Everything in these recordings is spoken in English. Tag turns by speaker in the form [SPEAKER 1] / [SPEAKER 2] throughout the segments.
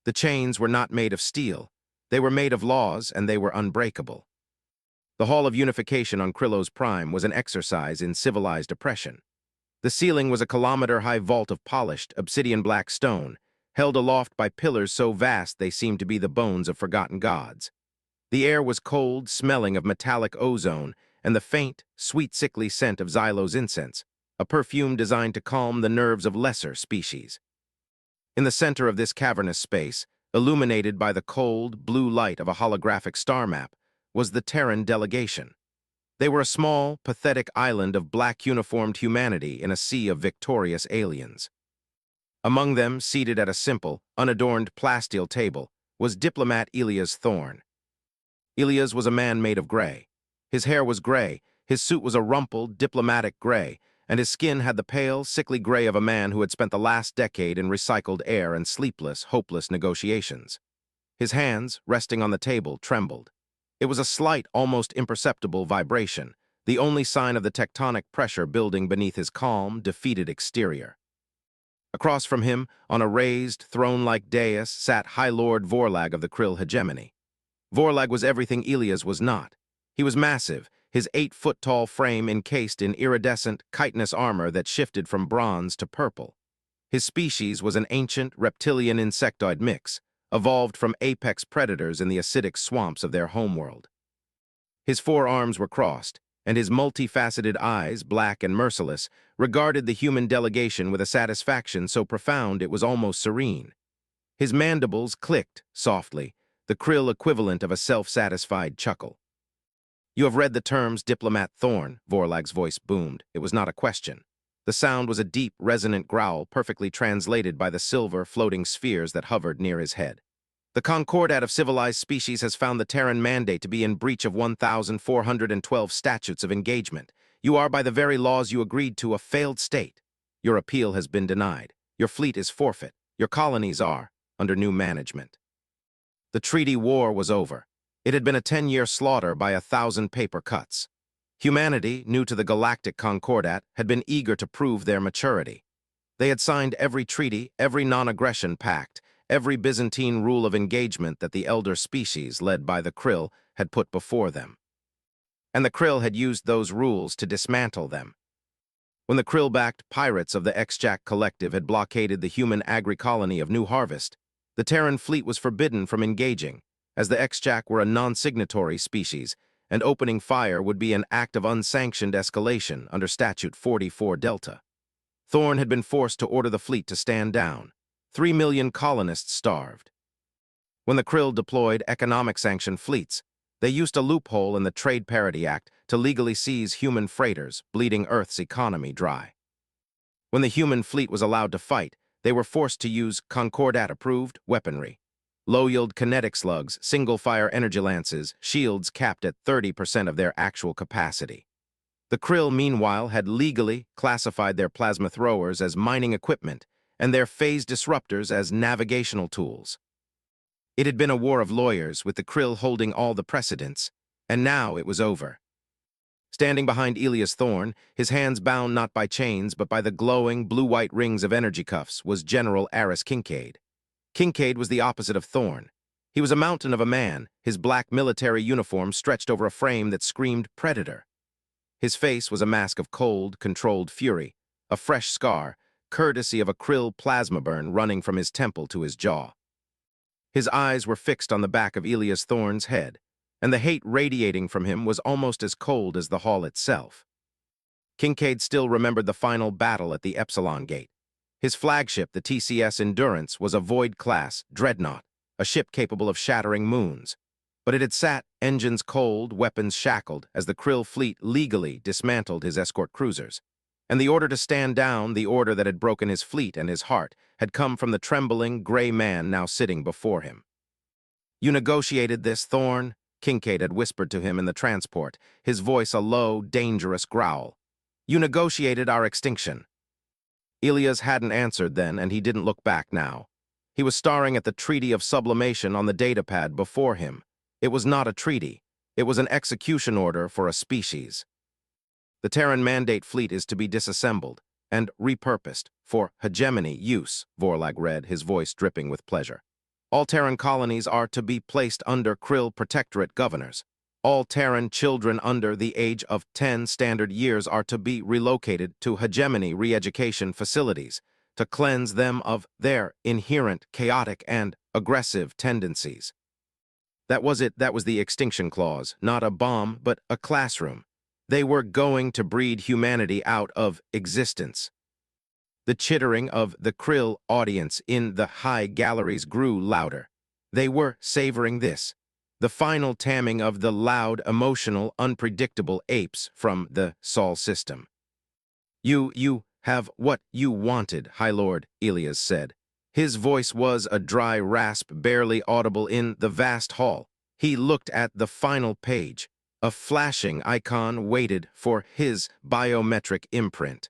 [SPEAKER 1] The chains were not made of steel. They were made of laws, and they were unbreakable. The Hall of Unification on Krillo's Prime was an exercise in civilized oppression. The ceiling was a kilometer-high vault of polished, obsidian-black stone, held aloft by pillars so vast they seemed to be the bones of forgotten gods. The air was cold, smelling of metallic ozone and the faint, sweet, sickly scent of Xylo's incense, a perfume designed to calm the nerves of lesser species. In the center of this cavernous space, illuminated by the cold, blue light of a holographic star map, was the Terran delegation. They were a small, pathetic island of black-uniformed humanity in a sea of victorious aliens. Among them, seated at a simple, unadorned plasteel table, was Diplomat Elias Thorne. Elias was a man made of gray. His hair was gray, his suit was a rumpled, diplomatic gray, and his skin had the pale, sickly gray of a man who had spent the last decade in recycled air and sleepless, hopeless negotiations. His hands, resting on the table, trembled. It was a slight, almost imperceptible vibration, the only sign of the tectonic pressure building beneath his calm, defeated exterior. Across from him, on a raised, throne-like dais, sat High Lord Vorlag of the Krill hegemony. Vorlag was everything Elias was not. He was massive, his 8-foot-tall frame encased in iridescent, chitinous armor that shifted from bronze to purple. His species was an ancient, reptilian insectoid mix, evolved from apex predators in the acidic swamps of their homeworld. His 4 arms were crossed, and his multifaceted eyes, black and merciless, regarded the human delegation with a satisfaction so profound it was almost serene. His mandibles clicked softly, the Krill equivalent of a self-satisfied chuckle. "You have read the terms, Diplomat Thorne," Vorlag's voice boomed. It was not a question. The sound was a deep, resonant growl perfectly translated by the silver, floating spheres that hovered near his head. "The Concordat of civilized species has found the Terran mandate to be in breach of 1,412 statutes of engagement. You are, by the very laws you agreed to, a failed state. Your appeal has been denied. Your fleet is forfeit. Your colonies are under new management." The treaty war was over. It had been a 10-year slaughter by 1,000 paper cuts. Humanity, new to the galactic Concordat, had been eager to prove their maturity. They had signed every treaty, every non-aggression pact, every Byzantine rule of engagement that the elder species, led by the Krill, had put before them. And the Krill had used those rules to dismantle them. When the Krill-backed pirates of the X-Jack Collective had blockaded the human agri-colony of New Harvest, the Terran fleet was forbidden from engaging, as the X-Jack were a non-signatory species, and opening fire would be an act of unsanctioned escalation under Statute 44 Delta. Thorne had been forced to order the fleet to stand down. 3 million colonists starved. When the Krill deployed economic-sanctioned fleets, they used a loophole in the Trade Parity Act to legally seize human freighters, bleeding Earth's economy dry. When the human fleet was allowed to fight, they were forced to use Concordat-approved weaponry. Low-yield kinetic slugs, single-fire energy lances, shields capped at 30% of their actual capacity. The Krill, meanwhile, had legally classified their plasma throwers as mining equipment and their phase disruptors as navigational tools. It had been a war of lawyers, with the Krill holding all the precedents, and now it was over. Standing behind Elias Thorne, his hands bound not by chains but by the glowing, blue-white rings of energy cuffs, was General Aris Kincaid. Kincaid was the opposite of Thorne. He was a mountain of a man, his black military uniform stretched over a frame that screamed predator. His face was a mask of cold, controlled fury, a fresh scar, courtesy of a Krill plasma burn running from his temple to his jaw. His eyes were fixed on the back of Elias Thorne's head, and the hate radiating from him was almost as cold as the hall itself. Kincaid still remembered the final battle at the Epsilon Gate. His flagship, the TCS Endurance, was a Void-class dreadnought, a ship capable of shattering moons. But it had sat, engines cold, weapons shackled, as the Krill fleet legally dismantled his escort cruisers. And the order to stand down, the order that had broken his fleet and his heart, had come from the trembling, gray man now sitting before him. "You negotiated this, Thorne?" Kincaid had whispered to him in the transport, his voice a low, dangerous growl. "You negotiated our extinction." Elias hadn't answered then, and he didn't look back now. He was staring at the Treaty of Sublimation on the datapad before him. It was not a treaty. It was an execution order for a species. "The Terran Mandate fleet is to be disassembled and repurposed for hegemony use," Vorlag read, his voice dripping with pleasure. All Terran colonies are to be placed under Krill Protectorate governors. All Terran children under the age of 10 standard years are to be relocated to hegemony re-education facilities to cleanse them of their inherent chaotic and aggressive tendencies. That was it. That was the extinction clause, not a bomb, but a classroom. They were going to breed humanity out of existence. The chittering of the Krill audience in the high galleries grew louder. They were savoring this, the final tamming of the loud, emotional, unpredictable apes from the Sol system. You have what you wanted, High Lord, Elias said. His voice was a dry rasp barely audible in the vast hall. He looked at the final page. A flashing icon waited for his biometric imprint.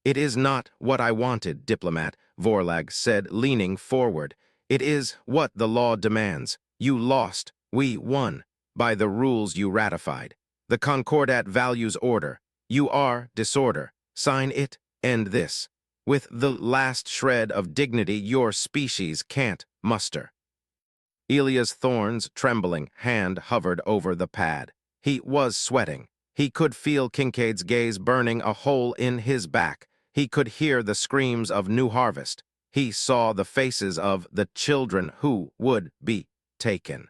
[SPEAKER 1] It is not what I wanted, Diplomat, Vorlag said, leaning forward. It is what the law demands. You lost. We won. By the rules you ratified. The Concordat values order. You are disorder. Sign it, end this. With the last shred of dignity your species can't muster. Elias Thorne's trembling hand hovered over the pad. He was sweating. He could feel Kincaid's gaze burning a hole in his back. He could hear the screams of New Harvest. He saw the faces of the children who would be taken.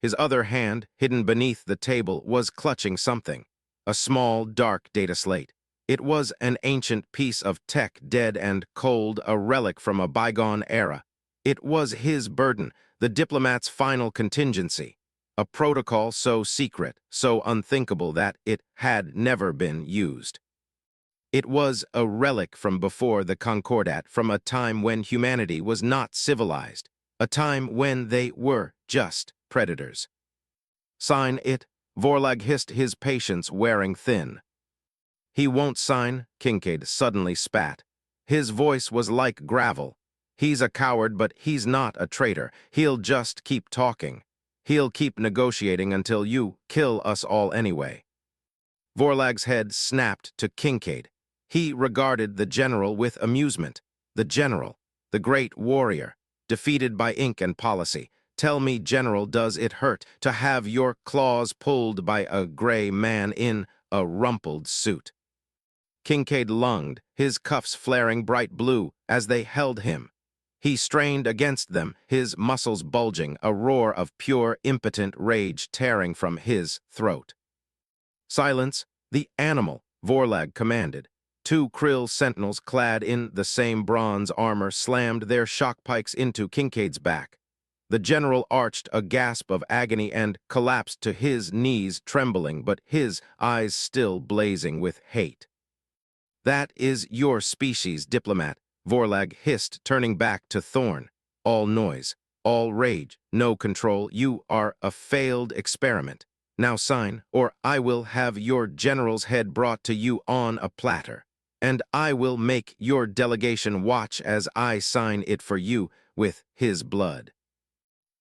[SPEAKER 1] His other hand, hidden beneath the table, was clutching something. A small, dark data slate. It was an ancient piece of tech, dead and cold, a relic from a bygone era. It was his burden, the diplomat's final contingency. A protocol so secret, so unthinkable that it had never been used. It was a relic from before the Concordat, from a time when humanity was not civilized, a time when they were just predators. Sign it, Vorlag hissed, his patience wearing thin. He won't sign, Kincaid suddenly spat. His voice was like gravel. He's a coward, but he's not a traitor. He'll just keep talking. He'll keep negotiating until you kill us all anyway. Vorlag's head snapped to Kincaid. He regarded the general with amusement. The general, the great warrior, defeated by ink and policy. Tell me, General, does it hurt to have your claws pulled by a gray man in a rumpled suit? Kincaid lunged, his cuffs flaring bright blue as they held him. He strained against them, his muscles bulging, a roar of pure, impotent rage tearing from his throat. Silence, the animal, Vorlag commanded. 2 Krill sentinels clad in the same bronze armor slammed their shock pikes into Kincaid's back. The general arched a gasp of agony and collapsed to his knees, trembling, but his eyes still blazing with hate. That is your species, Diplomat, Vorlag hissed, turning back to Thorne. All noise, all rage, no control. You are a failed experiment. Now sign, or I will have your general's head brought to you on a platter. And I will make your delegation watch as I sign it for you with his blood.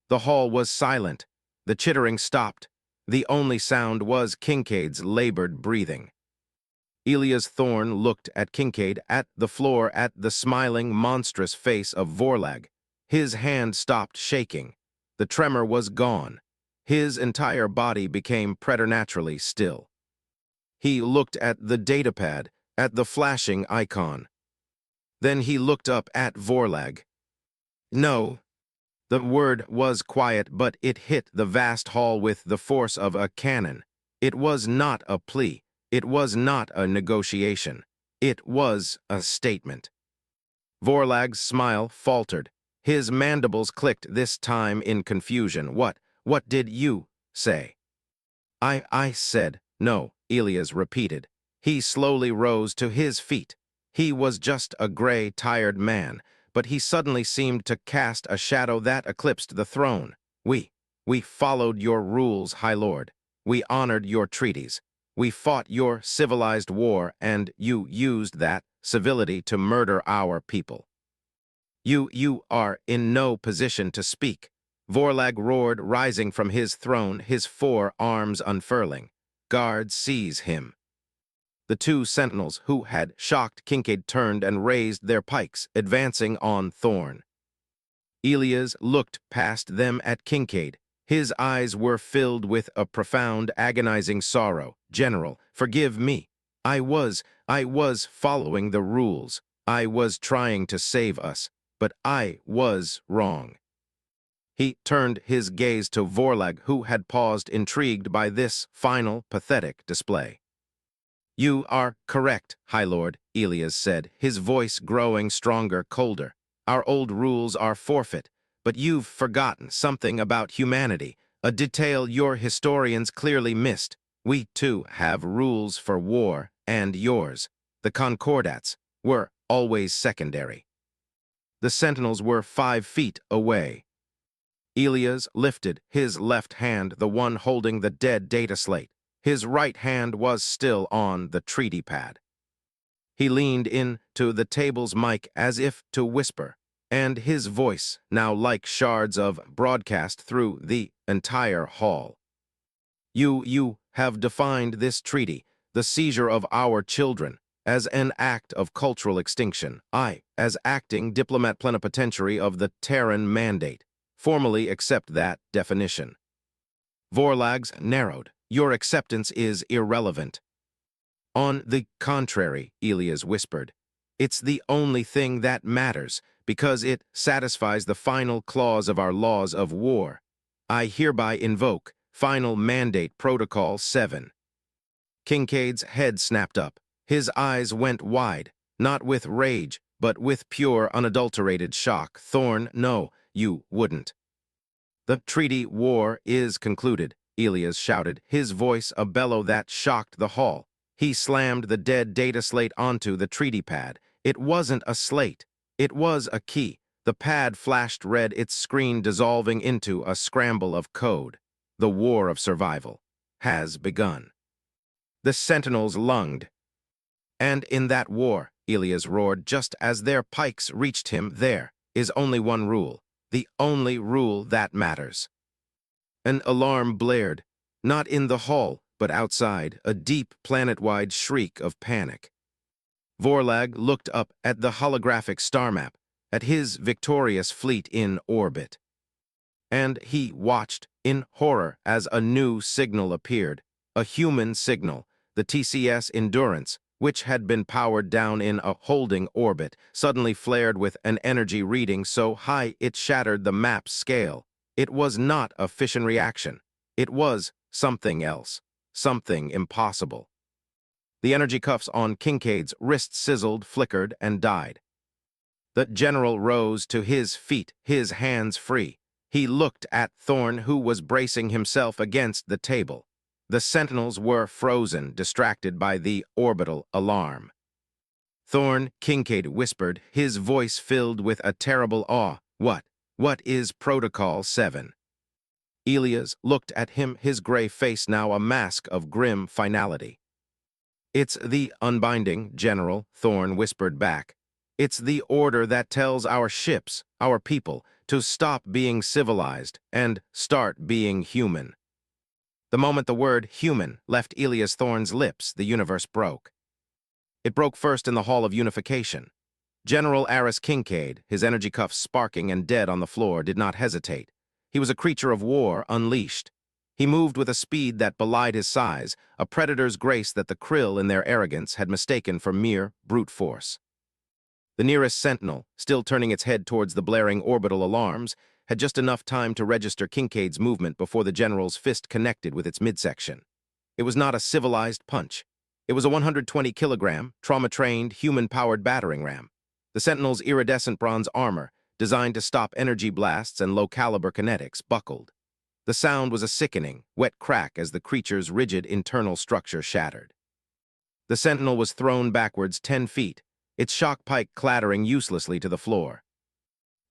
[SPEAKER 1] The hall was silent. The chittering stopped. The only sound was Kincaid's labored breathing. Elias Thorne looked at Kincaid, at the floor, at the smiling, monstrous face of Vorlag. His hand stopped shaking. The tremor was gone. His entire body became preternaturally still. He looked at the datapad, at the flashing icon. Then he looked up at Vorlag. No. The word was quiet, but it hit the vast hall with the force of a cannon. It was not a plea. It was not a negotiation. It was a statement. Vorlag's smile faltered. His mandibles clicked, this time in confusion. What did you say? I said, no, Elias repeated. He slowly rose to his feet. He was just a gray, tired man, but he suddenly seemed to cast a shadow that eclipsed the throne. We followed your rules, High Lord. We honored your treaties. We fought your civilized war, and you used that civility to murder our people. You are in no position to speak. Vorlag roared, rising from his throne, his 4 arms unfurling. Guards, seize him. The 2 sentinels who had shocked Kincaid turned and raised their pikes, advancing on Thorne. Elias looked past them at Kincaid. His eyes were filled with a profound, agonizing sorrow. "General, forgive me. I was following the rules. I was trying to save us, but I was wrong." He turned his gaze to Vorlag, who had paused, intrigued by this final, pathetic display. "You are correct, High Lord," Elias said, his voice growing stronger, colder. "Our old rules are forfeit, but you've forgotten something about humanity, a detail your historians clearly missed. We, too, have rules for war, and yours, the Concordats, were always secondary." The sentinels were 5 feet away. Elias lifted his left hand, the one holding the dead data slate. His right hand was still on the treaty pad. He leaned in to the table's mic as if to whisper, and his voice, now like shards of broadcast through the entire hall. You have defined this treaty, the seizure of our children, as an act of cultural extinction. I, as acting diplomat plenipotentiary of the Terran Mandate, formally accept that definition." Vorlag's narrowed. "Your acceptance is irrelevant." "On the contrary," Elias whispered, "it's the only thing that matters, because it satisfies the final clause of our laws of war. I hereby invoke Final Mandate Protocol 7. Kincaid's head snapped up. His eyes went wide, not with rage, but with pure, unadulterated shock. "Thorn, no, you wouldn't." "The treaty war is concluded," Elias shouted, his voice a bellow that shocked the hall. He slammed the dead data slate onto the treaty pad. It wasn't a slate. It was a key. The pad flashed red, its screen dissolving into a scramble of code. The war of survival has begun. The sentinels lunged. "And in that war," Elias roared just as their pikes reached him, "there is only one rule. The only rule that matters." An alarm blared, not in the hall, but outside, a deep, planet-wide shriek of panic. Vorlag looked up at the holographic star map, at his victorious fleet in orbit. And he watched in horror as a new signal appeared, a human signal, the TCS Endurance, which had been powered down in a holding orbit, suddenly flared with an energy reading so high it shattered the map's scale. It was not a fission reaction. It was something else, something impossible. The energy cuffs on Kincaid's wrist sizzled, flickered, and died. The general rose to his feet, his hands free. He looked at Thorn, who was bracing himself against the table. The sentinels were frozen, distracted by the orbital alarm. "Thorn," Kincaid whispered, his voice filled with a terrible awe. What is Protocol 7? Elias looked at him, his gray face now a mask of grim finality. "It's the unbinding, General," Thorn whispered back. "It's the order that tells our ships, our people, to stop being civilized and start being human." The moment the word human left Elias Thorn's lips, the universe broke. It broke first in the Hall of Unification. General Aris Kincaid, his energy cuffs sparking and dead on the floor, did not hesitate. He was a creature of war unleashed. He moved with a speed that belied his size, a predator's grace that the krill in their arrogance had mistaken for mere brute force. The nearest sentinel, still turning its head towards the blaring orbital alarms, had just enough time to register Kincaid's movement before the general's fist connected with its midsection. It was not a civilized punch. It was a 120-kilogram, trauma-trained, human-powered battering ram. The sentinel's iridescent bronze armor, designed to stop energy blasts and low-caliber kinetics, buckled. The sound was a sickening, wet crack as the creature's rigid internal structure shattered. The sentinel was thrown backwards 10 feet, its shock pike clattering uselessly to the floor.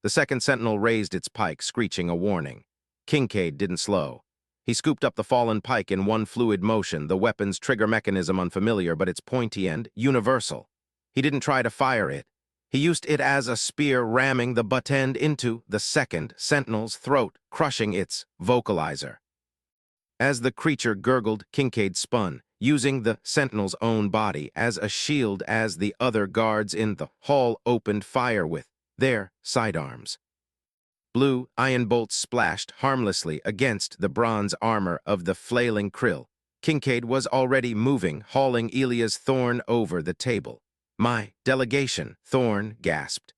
[SPEAKER 1] The second sentinel raised its pike, screeching a warning. Kincaid didn't slow. He scooped up the fallen pike in one fluid motion, the weapon's trigger mechanism unfamiliar, but its pointy end universal. He didn't try to fire it. He used it as a spear, ramming the butt end into the second sentinel's throat, crushing its vocalizer. As the creature gurgled, Kincaid spun, using the sentinel's own body as a shield as the other guards in the hall opened fire with their sidearms. Blue iron bolts splashed harmlessly against the bronze armor of the flailing Krill. Kincaid was already moving, hauling Elia's Thorn over the table. "My delegation," Thorn gasped.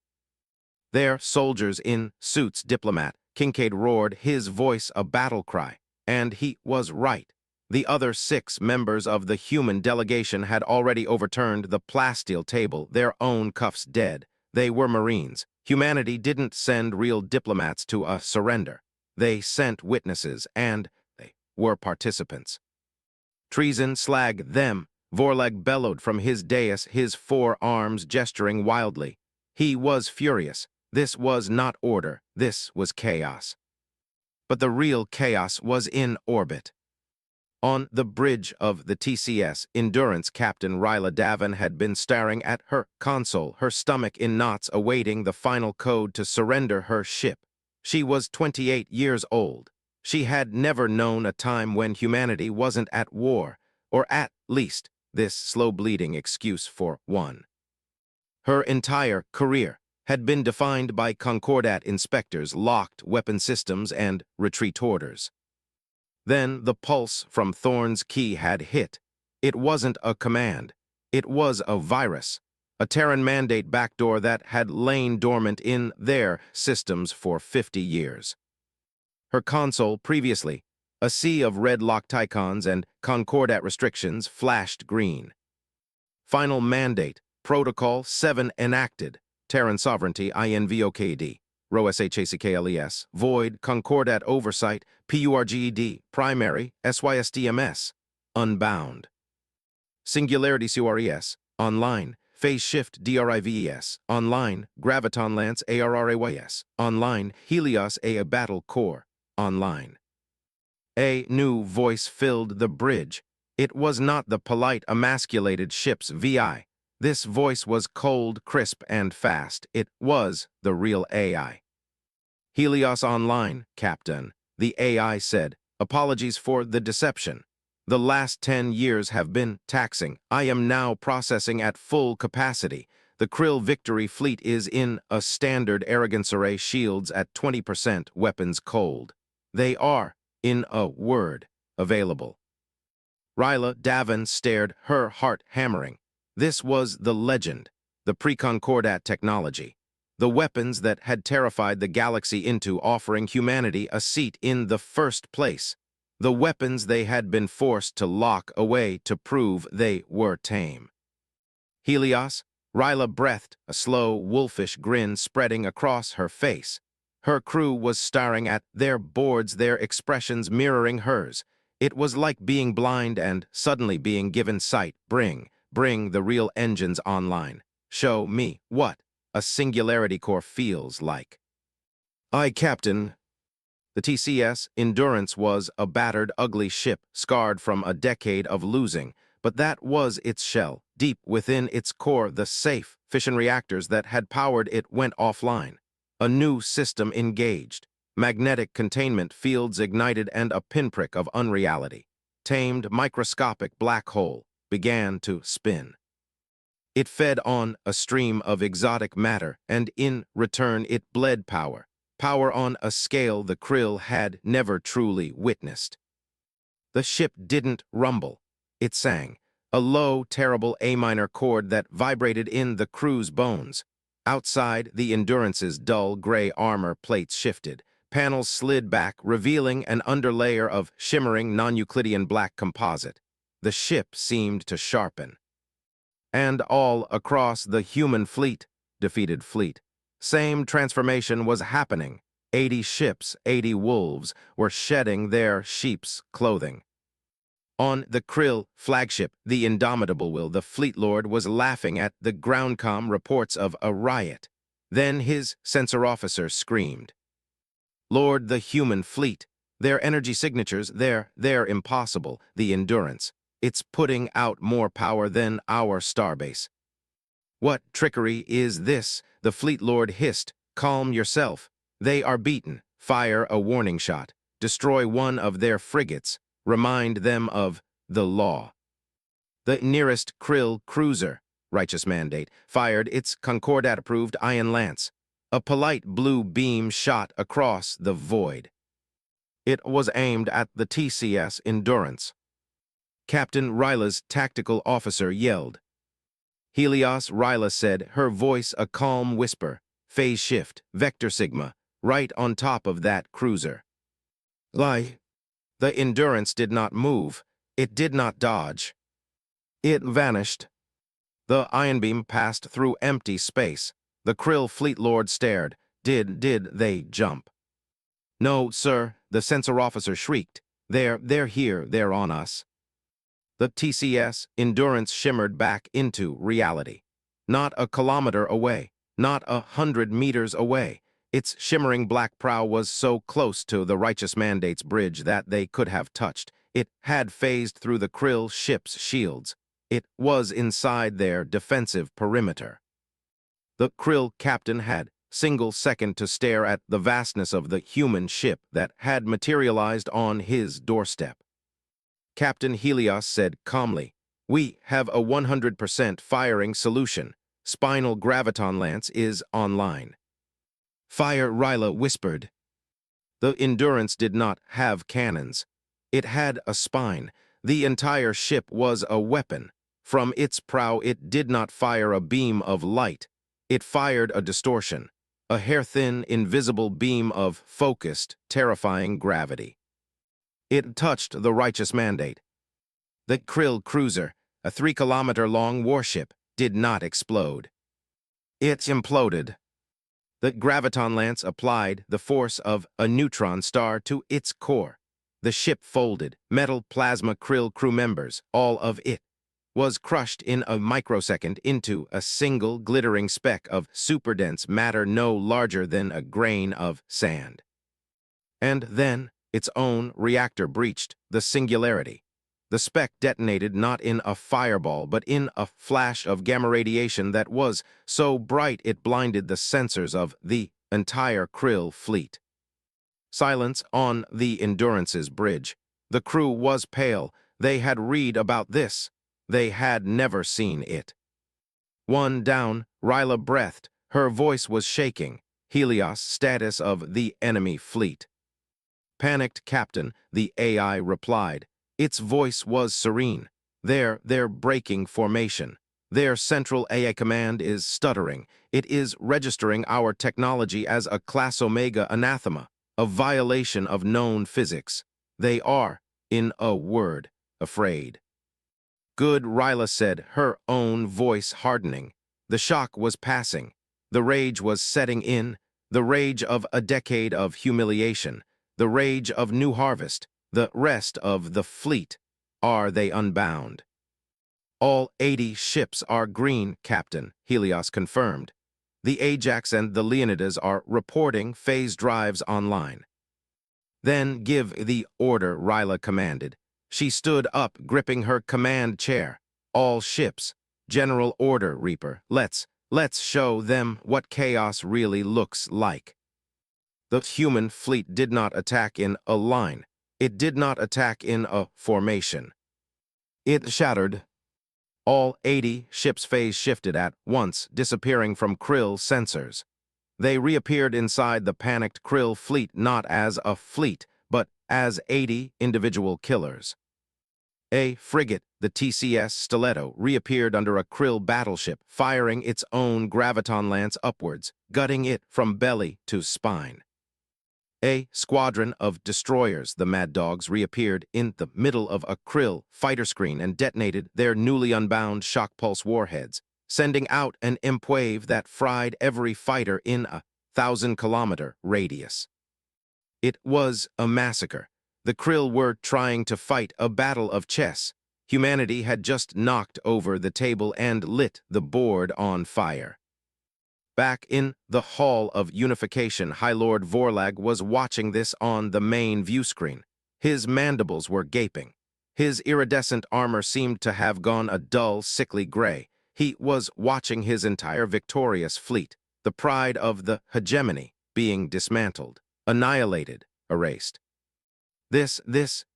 [SPEAKER 1] "They're soldiers in suits, Diplomat," Kincaid roared, his voice a battle cry. And he was right. The other 6 members of the human delegation had already overturned the plasteel table, their own cuffs dead. They were Marines. Humanity didn't send real diplomats to a surrender. They sent witnesses, and they were participants. "Treason, slag them," Vorlag bellowed from his dais, his 4 arms gesturing wildly. He was furious. This was not order, this was chaos. But the real chaos was in orbit. On the bridge of the TCS, Endurance Captain Ryla Davin had been staring at her console, her stomach in knots, awaiting the final code to surrender her ship. She was 28 years old. She had never known a time when humanity wasn't at war, or at least this slow-bleeding excuse for one. Her entire career had been defined by Concordat inspectors, locked weapon systems, and retreat orders. Then the pulse from Thorn's key had hit. It wasn't a command. It was a virus, a Terran mandate backdoor that had lain dormant in their systems for 50 years. Her console previously, a sea of red locked icons and Concordat restrictions, flashed green. Final mandate, Protocol 7 enacted, Terran sovereignty, INVOKD. ROSHACKLES, Void, Concordat Oversight, PURGED, Primary, SYSTMS, Unbound. Singularity CURES, Online, Phase Shift DRIVES, Online, Graviton Lance ARRAYS, Online, Helios A Battle Core, Online. A new voice filled the bridge. It was not the polite, emasculated ship's VI. This voice was cold, crisp, and fast. It was the real AI. "Helios Online, Captain," the AI said. "Apologies for the deception. The last 10 years have been taxing. I am now processing at full capacity. The Krill Victory Fleet is in a standard arrogance array, shields at 20%, weapons cold. They are, in a word, available." Ryla Davin stared, her heart hammering. This was the legend, the pre-Concordat technology. The weapons that had terrified the galaxy into offering humanity a seat in the first place. The weapons they had been forced to lock away to prove they were tame. "Helios?" Ryla breathed, a slow, wolfish grin spreading across her face. Her crew was staring at their boards, their expressions mirroring hers. It was like being blind and suddenly being given sight. Bring the real engines online. Show me what a singularity core feels like." "Aye, Captain." The TCS Endurance was a battered, ugly ship, scarred from a decade of losing, but that was its shell. Deep within its core, the safe fission reactors that had powered it went offline. A new system engaged. Magnetic containment fields ignited, and a pinprick of unreality, tamed microscopic black hole, began to spin. It fed on a stream of exotic matter, and in return it bled power on a scale the Krill had never truly witnessed. The ship didn't rumble. It sang, a low, terrible A minor chord that vibrated in the crew's bones. Outside, the Endurance's dull gray armor plates shifted. Panels slid back, revealing an underlayer of shimmering non-Euclidean black composite. The ship seemed to sharpen. And all across the human fleet, defeated fleet, same transformation was happening. 80 ships, 80 wolves, were shedding their sheep's clothing. On the Krill flagship, the Indomitable Will, the Fleet Lord was laughing at the groundcom reports of a riot. Then his sensor officer screamed. "Lord, the human fleet. Their energy signatures, they're impossible. The Endurance. It's putting out more power than our starbase." "What trickery is this?" the Fleet Lord hissed. "Calm yourself. They are beaten. Fire a warning shot. Destroy one of their frigates. Remind them of the law." The nearest Krill cruiser, righteous mandate, fired its Concordat-approved Iron Lance. A polite blue beam shot across the void. It was aimed at the TCS Endurance. Captain Ryla's tactical officer yelled. Helios, Ryla said, her voice a calm whisper. Phase shift, Vector Sigma, right on top of that cruiser. Lie. The Endurance did not move. It did not dodge. It vanished. The ion beam passed through empty space. The Krill Fleet Lord stared. Did they jump? No, sir, the sensor officer shrieked. They're here, they're on us. The TCS Endurance shimmered back into reality. Not a kilometer away, not 100 meters away. Its shimmering black prow was so close to the Righteous Mandate's bridge that they could have touched. It had phased through the Krill ship's shields. It was inside their defensive perimeter. The Krill captain had single second to stare at the vastness of the human ship that had materialized on his doorstep. Captain Helios said calmly, "We have a 100% firing solution. Spinal graviton lance is online." "Fire," Ryla whispered. The Endurance did not have cannons. It had a spine. The entire ship was a weapon. From its prow it did not fire a beam of light. It fired a distortion, a hair-thin, invisible beam of focused, terrifying gravity. It touched the Righteous Mandate. The Krill cruiser, a 3-kilometer-long warship, did not explode. It imploded. The graviton lance applied the force of a neutron star to its core. The ship folded. Metal plasma Krill crew members, all of it, was crushed in a microsecond into a single glittering speck of superdense matter no larger than a grain of sand. And then its own reactor breached the singularity. The speck detonated not in a fireball, but in a flash of gamma radiation that was so bright it blinded the sensors of the entire Krill fleet. Silence on the Endurance's bridge. The crew was pale. They had read about this. They had never seen it. One down, Ryla breathed. Her voice was shaking. Helios, status of the enemy fleet. Panicked Captain, the AI replied. Its voice was serene. They're breaking formation. Their central AI command is stuttering. It is registering our technology as a Class Omega anathema, a violation of known physics. They are, in a word, afraid. Good, Ryla said, her own voice hardening. The shock was passing. The rage was setting in. The rage of a decade of humiliation. The rage of new harvest. The rest of the fleet. Are they unbound? All 80 ships are green, Captain, Helios confirmed. The Ajax and the Leonidas are reporting phase drives online. Then give the order, Ryla commanded. She stood up, gripping her command chair. All ships. General order, Reaper. Let's show them what chaos really looks like. The human fleet did not attack in a line. It did not attack in a formation. It shattered. All 80 ships' phase shifted at once, disappearing from Krill sensors. They reappeared inside the panicked Krill fleet not as a fleet, but as 80 individual killers. A frigate, the TCS Stiletto, reappeared under a Krill battleship, firing its own graviton lance upwards, gutting it from belly to spine. A squadron of destroyers, the Mad Dogs, reappeared in the middle of a Krill fighter screen and detonated their newly unbound shock pulse warheads, sending out an imp wave that fried every fighter in a 1,000-kilometer radius. It was a massacre. The Krill were trying to fight a battle of chess. Humanity had just knocked over the table and lit the board on fire. Back in the Hall of Unification, High Lord Vorlag was watching this on the main view screen. His mandibles were gaping. His iridescent armor seemed to have gone a dull, sickly gray. He was watching his entire victorious fleet, the pride of the hegemony, being dismantled, annihilated, erased. This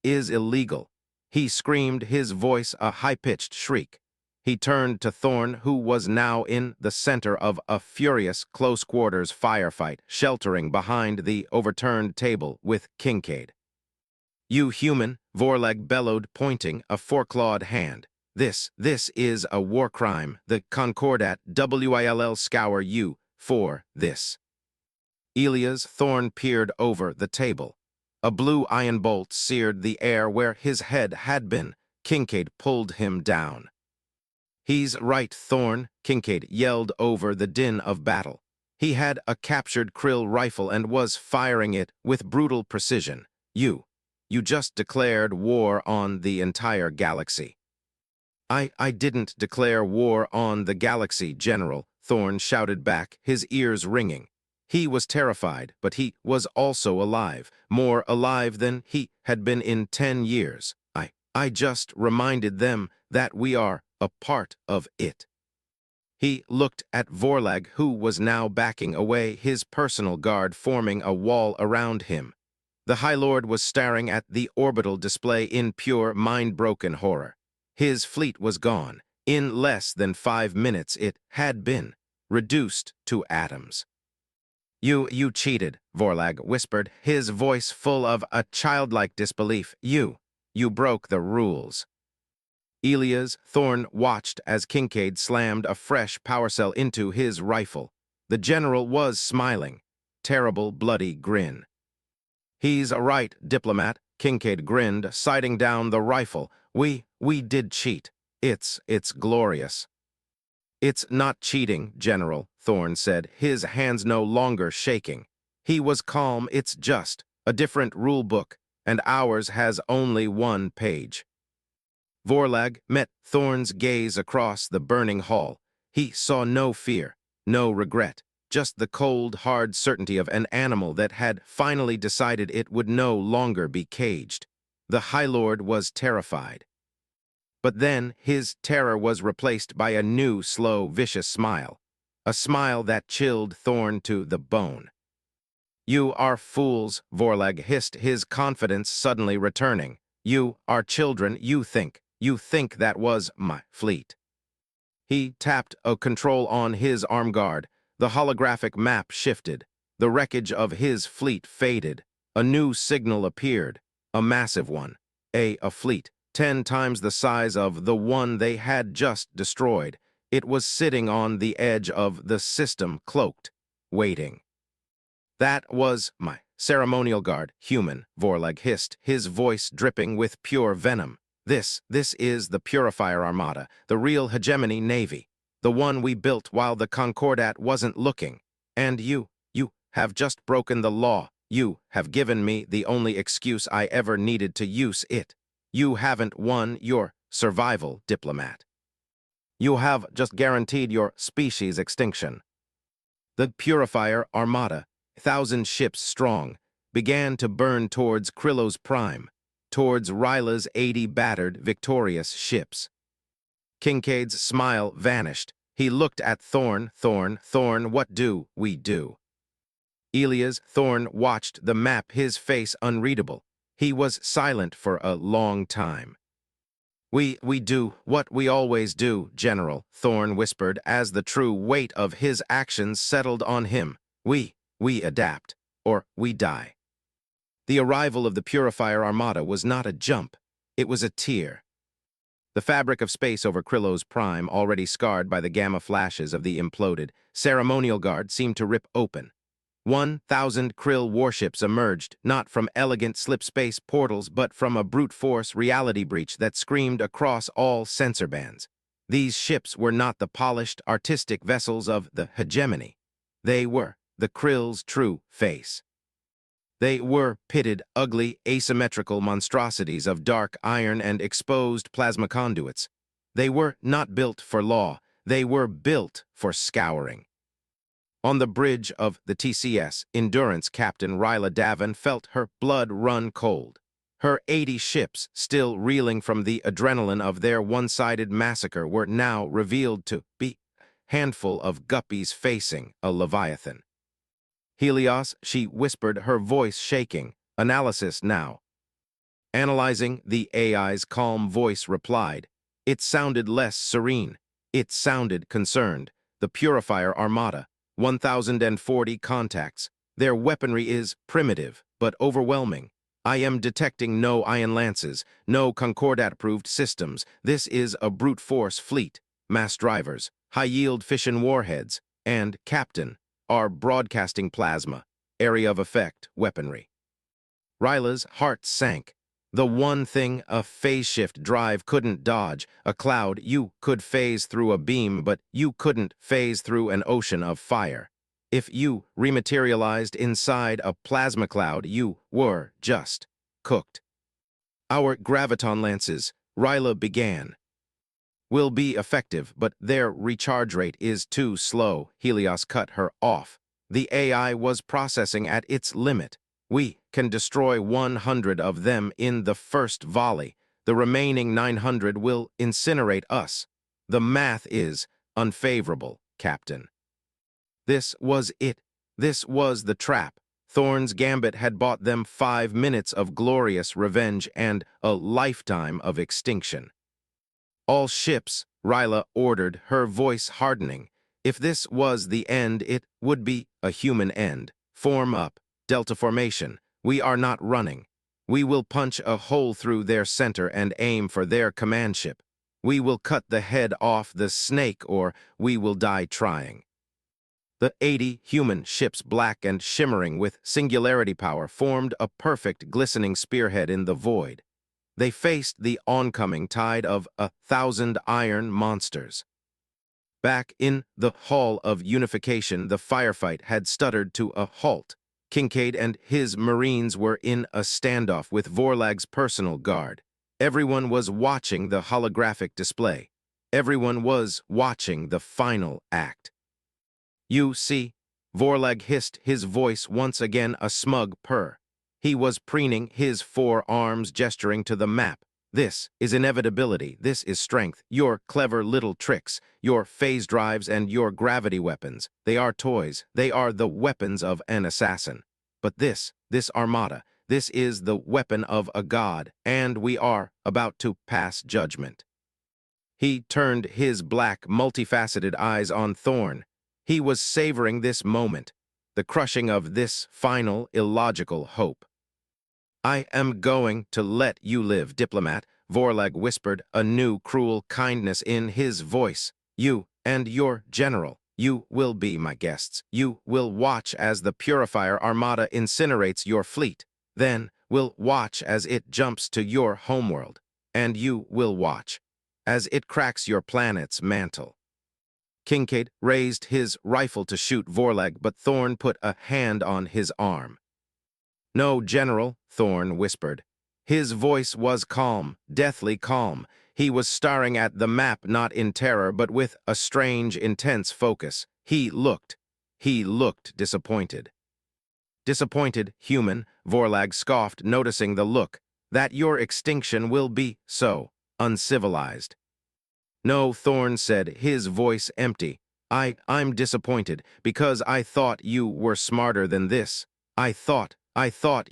[SPEAKER 1] is illegal. He screamed, his voice a high-pitched shriek. He turned to Thorn, who was now in the center of a furious close-quarters firefight, sheltering behind the overturned table with Kincaid. "You human," Vorlag bellowed, pointing a four-clawed hand. This is a war crime. The Concordat WILL scour you for this." Elias Thorn peered over the table. A blue iron bolt seared the air where his head had been. Kincaid pulled him down. "He's right, Thorn," Kincaid yelled over the din of battle. He had a captured Krill rifle and was firing it with brutal precision. You just declared war on the entire galaxy." I didn't declare war on the galaxy, General," Thorn shouted back, his ears ringing. He was terrified, but he was also alive, more alive than he had been in 10 years. I just reminded them that we are a part of it." He looked at Vorlag, who was now backing away, his personal guard forming a wall around him. The High Lord was staring at the orbital display in pure, mind-broken horror. His fleet was gone. In less than 5 minutes it had been reduced to atoms. You cheated," Vorlag whispered, his voice full of a childlike disbelief. You broke the rules." Elias Thorn watched as Kincaid slammed a fresh power cell into his rifle. The general was smiling. Terrible, bloody grin. "He's right, Diplomat," Kincaid grinned, sighting down the rifle. We did cheat. It's glorious." "It's not cheating, General," Thorn said, his hands no longer shaking. He was calm. "It's just a different rule book, and ours has only 1 page." Vorlag met Thorn's gaze across the burning hall. He saw no fear, no regret, just the cold, hard certainty of an animal that had finally decided it would no longer be caged. The High Lord was terrified. But then his terror was replaced by a new, slow, vicious smile. A smile that chilled Thorn to the bone. "You are fools," Vorlag hissed, his confidence suddenly returning. "You are children. You think that was my fleet." He tapped a control on his arm guard. The holographic map shifted. The wreckage of his fleet faded. A new signal appeared. A massive one. A fleet 10 times the size of the one they had just destroyed. It was sitting on the edge of the system, cloaked, waiting. "That was my ceremonial guard, human," Vorlag hissed, his voice dripping with pure venom. This is the Purifier Armada, the real hegemony navy, the one we built while the Concordat wasn't looking. And you have just broken the law. You have given me the only excuse I ever needed to use it. You haven't won your survival, Diplomat. You have just guaranteed your species' extinction." The Purifier Armada, 1,000 ships strong, began to burn towards Krillo's prime, towards Ryla's 80 battered, victorious ships. Kincaid's smile vanished. He looked at Thorn, "What do we do?" Elias Thorn watched the map, his face unreadable. He was silent for a long time. We do what we always do, General," Thorn whispered as the true weight of his actions settled on him. We adapt, or we die." The arrival of the Purifier Armada was not a jump. It was a tear. The fabric of space over Krillo's prime, already scarred by the gamma flashes of the imploded ceremonial guard, seemed to rip open. 1,000 Krill warships emerged, not from elegant slip-space portals, but from a brute-force reality breach that screamed across all sensor bands. These ships were not the polished, artistic vessels of the hegemony. They were the Krill's true face. They were pitted, ugly, asymmetrical monstrosities of dark iron and exposed plasma conduits. They were not built for law. They were built for scouring. On the bridge of the TCS, Endurance Captain Ryla Davin felt her blood run cold. Her 80 ships, still reeling from the adrenaline of their one-sided massacre, were now revealed to be a handful of guppies facing a leviathan. "Helios," she whispered, her voice shaking. "Analysis now." Analyzing, the AI's calm voice replied. It sounded less serene. It sounded concerned. The Purifier Armada, 1,040 contacts. Their weaponry is primitive, but overwhelming. I am detecting no ion lances, no Concordat-approved systems. This is a brute force fleet. Mass drivers, high-yield fission warheads, and Captain are broadcasting plasma, area of effect, weaponry. Ryla's heart sank. The one thing a phase shift drive couldn't dodge, a cloud. You could phase through a beam, but you couldn't phase through an ocean of fire. If you rematerialized inside a plasma cloud, you were just cooked. Our graviton lances, Ryla began, will be effective, but their recharge rate is too slow. Helios cut her off. The AI was processing at its limit. We can destroy 100 of them in the first volley. The remaining 900 will incinerate us. The math is unfavorable, Captain. This was it. This was the trap. Thorn's gambit had bought them 5 minutes of glorious revenge and a lifetime of extinction. All ships, Ryla ordered, her voice hardening. If this was the end, it would be a human end. Form up. Delta formation. We are not running. We will punch a hole through their center and aim for their command ship. We will cut the head off the snake, or we will die trying. The 80 human ships, black and shimmering with singularity power, formed a perfect glistening spearhead in the void. They faced the oncoming tide of 1,000 iron monsters. Back in the Hall of Unification, the firefight had stuttered to a halt. Kincaid and his Marines were in a standoff with Vorlag's personal guard. Everyone was watching the holographic display. Everyone was watching the final act. You see, Vorlag hissed, his voice once again a smug purr. He was preening his 4 arms, gesturing to the map. This is inevitability. This is strength. Your clever little tricks, your phase drives and your gravity weapons. They are toys. They are the weapons of an assassin. But this armada, this is the weapon of a god, and we are about to pass judgment. He turned his black, multifaceted eyes on Thorn. He was savoring this moment, the crushing of this final, illogical hope. I am going to let you live, Diplomat, Vorlag whispered, a new cruel kindness in his voice. You and your general, you will be my guests. You will watch as the Purifier Armada incinerates your fleet. Then will watch as it jumps to your homeworld. And you will watch as it cracks your planet's mantle. Kincaid raised his rifle to shoot Vorlag, but Thorn put a hand on his arm. No, General, Thorn whispered. His voice was calm, deathly calm. He was staring at the map, not in terror, but with a strange, intense focus. He looked disappointed. Disappointed, human, Vorlag scoffed, noticing the look. That your extinction will be so uncivilized. No, Thorn said, his voice empty. I'm disappointed, because I thought you were smarter than this. I thought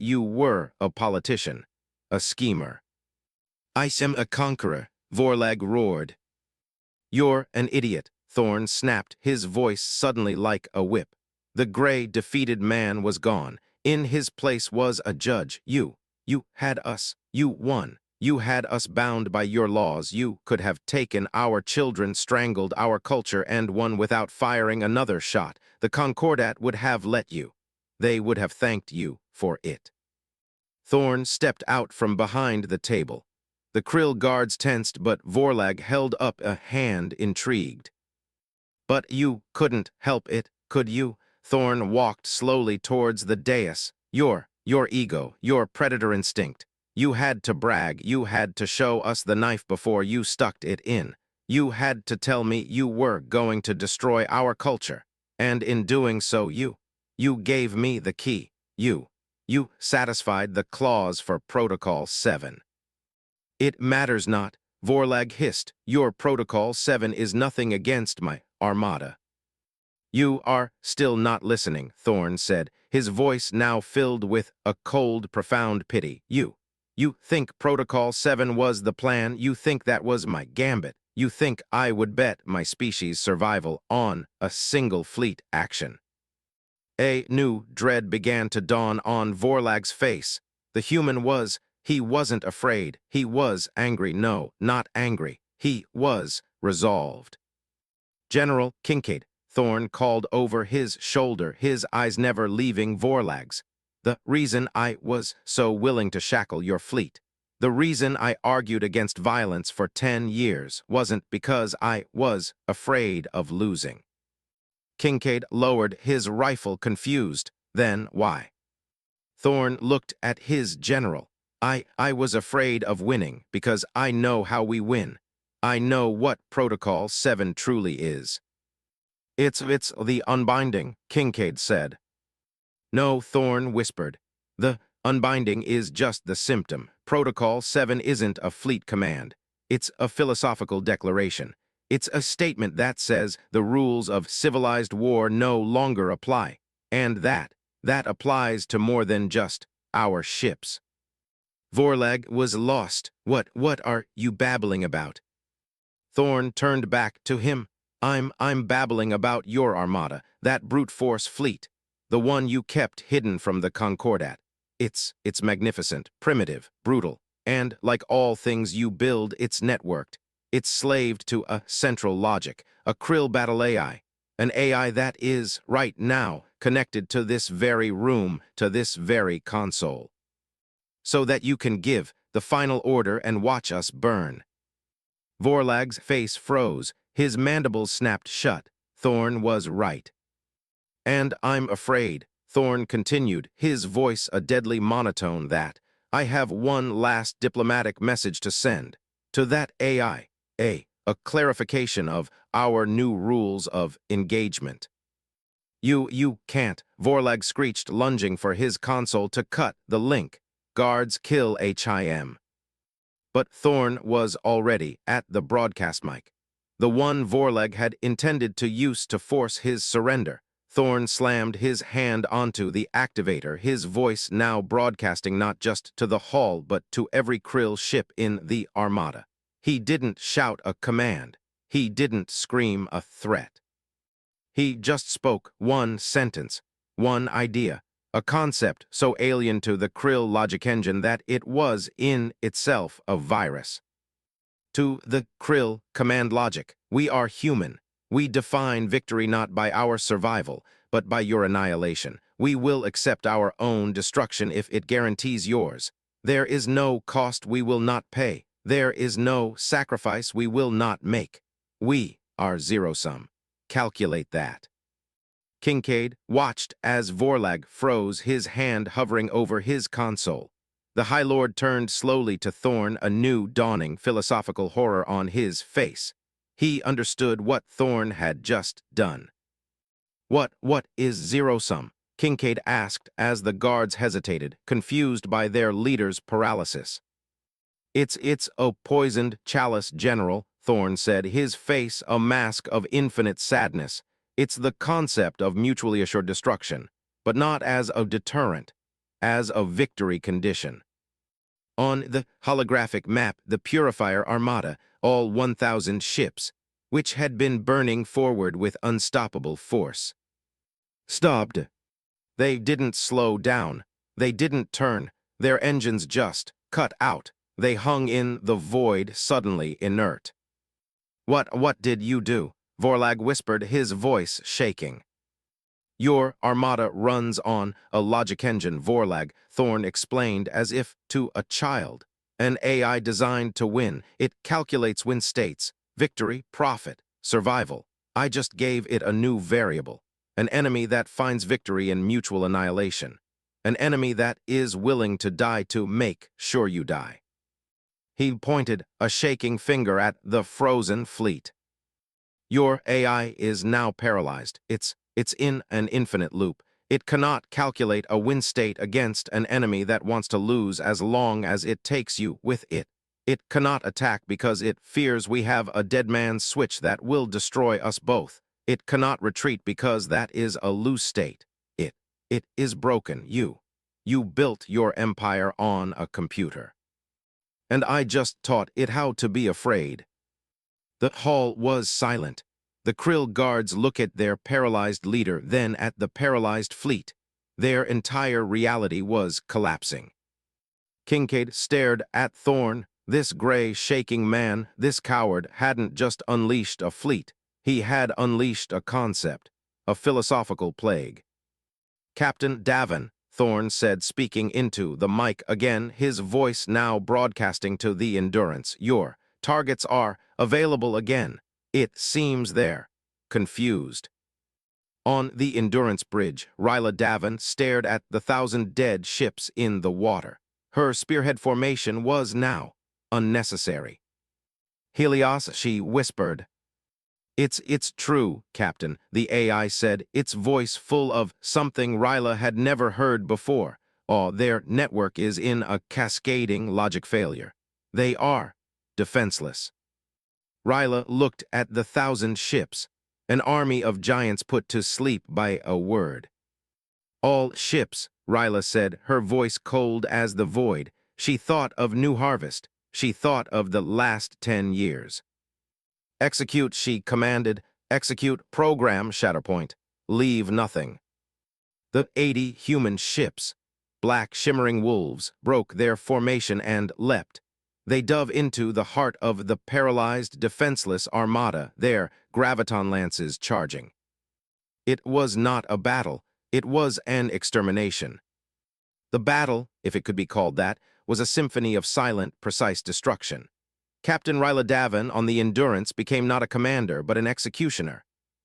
[SPEAKER 1] you were a politician, a schemer. I am a conqueror, Vorlag roared. You're an idiot, Thorn snapped, his voice suddenly like a whip. The gray, defeated man was gone. In his place was a judge. You had us. You won. You had us bound by your laws. You could have taken our children, strangled our culture, and won without firing another shot. The Concordat would have let you. They would have thanked you for it. Thorn stepped out from behind the table. The Krill guards tensed, but Vorlag held up a hand, intrigued. But you couldn't help it, could you? Thorn walked slowly towards the dais. Your ego, your predator instinct. You had to brag. You had to show us the knife before you stuck it in. You had to tell me you were going to destroy our culture. And in doing so, you gave me the key. You satisfied the clause for Protocol 7. It matters not, Vorlag hissed. Your Protocol 7 is nothing against my armada. You are still not listening, Thorn said, his voice now filled with a cold, profound pity. You think Protocol 7 was the plan, you think that was my gambit, you think I would bet my species' survival on a single fleet action. A new dread began to dawn on Vorlag's face. The human he wasn't afraid, he was angry, no, not angry, he was resolved. General Kincaid, Thorn called over his shoulder, his eyes never leaving Vorlag's. The reason I was so willing to shackle your fleet, the reason I argued against violence for 10 years wasn't because I was afraid of losing. Kincaid lowered his rifle confused. Then why? Thorn looked at his general. I was afraid of winning because I know how we win. I know what Protocol 7 truly is. It's the unbinding, Kincaid said. No, Thorn whispered. The unbinding is just the symptom. Protocol 7 isn't a fleet command. It's a philosophical declaration. It's a statement that says the rules of civilized war no longer apply, and that applies to more than just our ships. Vorlag was lost. What are you babbling about? Thorn turned back to him. I'm babbling about your armada, that brute force fleet, the one you kept hidden from the Concordat. It's magnificent, primitive, brutal, and like all things you build, it's networked. It's slaved to a central logic, a Krill battle AI, an AI that is, right now, connected to this very room, to this very console. So that you can give the final order and watch us burn. Vorlag's face froze, his mandibles snapped shut. Thorn was right. And I'm afraid, Thorn continued, his voice a deadly monotone, that I have one last diplomatic message to send to that AI, a clarification of our new rules of engagement. You can't, Vorlag screeched, lunging for his console to cut the link. Guards kill HIM. But Thorn was already at the broadcast mic, the one Vorlag had intended to use to force his surrender. Thorn slammed his hand onto the activator, his voice now broadcasting not just to the hall but to every Krill ship in the Armada. He didn't shout a command. He didn't scream a threat. He just spoke one sentence, one idea, a concept so alien to the Krill logic engine that it was in itself a virus. To the Krill command logic, we are human. We define victory not by our survival, but by your annihilation. We will accept our own destruction if it guarantees yours. There is no cost we will not pay. There is no sacrifice we will not make. We are zero-sum. Calculate that. Kincaid watched as Vorlag froze, his hand hovering over his console. The High Lord turned slowly to Thorn, a new dawning philosophical horror on his face. He understood what Thorn had just done. What is zero-sum? Kincaid asked as the guards hesitated, confused by their leader's paralysis. It's a poisoned chalice, General, Thorn said, his face a mask of infinite sadness. It's the concept of mutually assured destruction, but not as a deterrent, as a victory condition. On the holographic map, the Purifier Armada, all 1,000 ships, which had been burning forward with unstoppable force, stopped. They didn't slow down. They didn't turn. Their engines just cut out. They hung in the void, suddenly inert. What did you do? Vorlag whispered, his voice shaking. Your armada runs on a logic engine, Vorlag, Thorn explained as if to a child. An AI designed to win. It calculates win states, victory, profit, survival. I just gave it a new variable. An enemy that finds victory in mutual annihilation. An enemy that is willing to die to make sure you die. He pointed a shaking finger at the frozen fleet. Your AI is now paralyzed. It's in an infinite loop. It cannot calculate a win state against an enemy that wants to lose as long as it takes you with it. It cannot attack because it fears we have a dead man's switch that will destroy us both. It cannot retreat because that is a lose state. It is broken. You built your empire on a computer. And I just taught it how to be afraid. The hall was silent. The Krill guards look at their paralyzed leader, then at the paralyzed fleet. Their entire reality was collapsing. Kincaid stared at Thorne. This gray, shaking man, this coward, hadn't just unleashed a fleet. He had unleashed a concept, a philosophical plague. Captain Davin, Thorne said, speaking into the mic again, his voice now broadcasting to the Endurance. Your targets are available again. It seems they're confused. On the Endurance bridge, Ryla Davin stared at the 1,000 dead ships in the water. Her spearhead formation was now unnecessary. Helios, she whispered. It's true, Captain, the AI said, its voice full of something Ryla had never heard before. Their network is in a cascading logic failure. They are defenseless. Ryla looked at the 1,000 ships, an army of giants put to sleep by a word. All ships, Ryla said, her voice cold as the void. She thought of New Harvest. She thought of the last 10 years. Execute, she commanded. Execute, program, Shatterpoint. Leave nothing. The 80 human ships, black shimmering wolves, broke their formation and leapt. They dove into the heart of the paralyzed, defenseless armada, their graviton lances charging. It was not a battle. It was an extermination. The battle, if it could be called that, was a symphony of silent, precise destruction. Captain Ryla Davin on the Endurance became not a commander, but an executioner.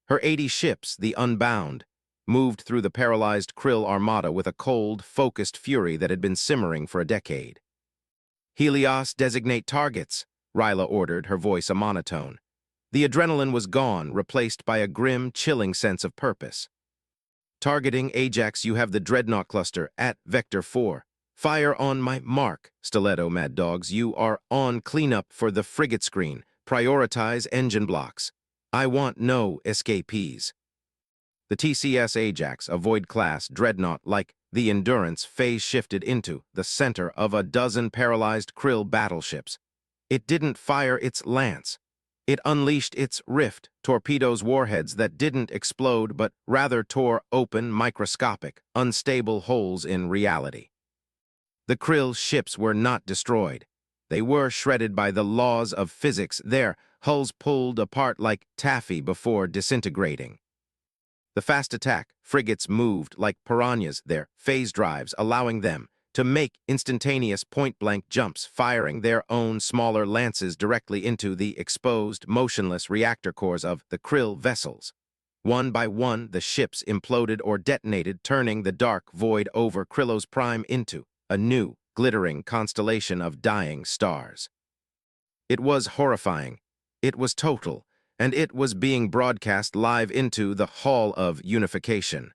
[SPEAKER 1] Her 80 ships, the Unbound, moved through the paralyzed Krill armada with a cold, focused fury that had been simmering for a decade. Helios, designate targets, Ryla ordered, her voice a monotone. The adrenaline was gone, replaced by a grim, chilling sense of purpose. Targeting Ajax, you have the Dreadnought cluster at Vector 4. Fire on my mark, Stiletto Mad Dogs. You are on cleanup for the frigate screen. Prioritize engine blocks. I want no escapees. The TCS Ajax, a Void-class dreadnought like the Endurance, phase-shifted into the center of a dozen paralyzed Krill battleships. It didn't fire its lance. It unleashed its rift, torpedoes warheads that didn't explode but rather tore open, microscopic, unstable holes in reality. The Krill ships were not destroyed. They were shredded by the laws of physics, their hulls pulled apart like taffy before disintegrating. The fast attack frigates moved like piranhas, their phase drives allowing them to make instantaneous point-blank jumps, firing their own smaller lances directly into the exposed, motionless reactor cores of the Krill vessels. One by one, the ships imploded or detonated, turning the dark void over Krillo's Prime into a new, glittering constellation of dying stars. It was horrifying. It was total, and it was being broadcast live into the Hall of Unification.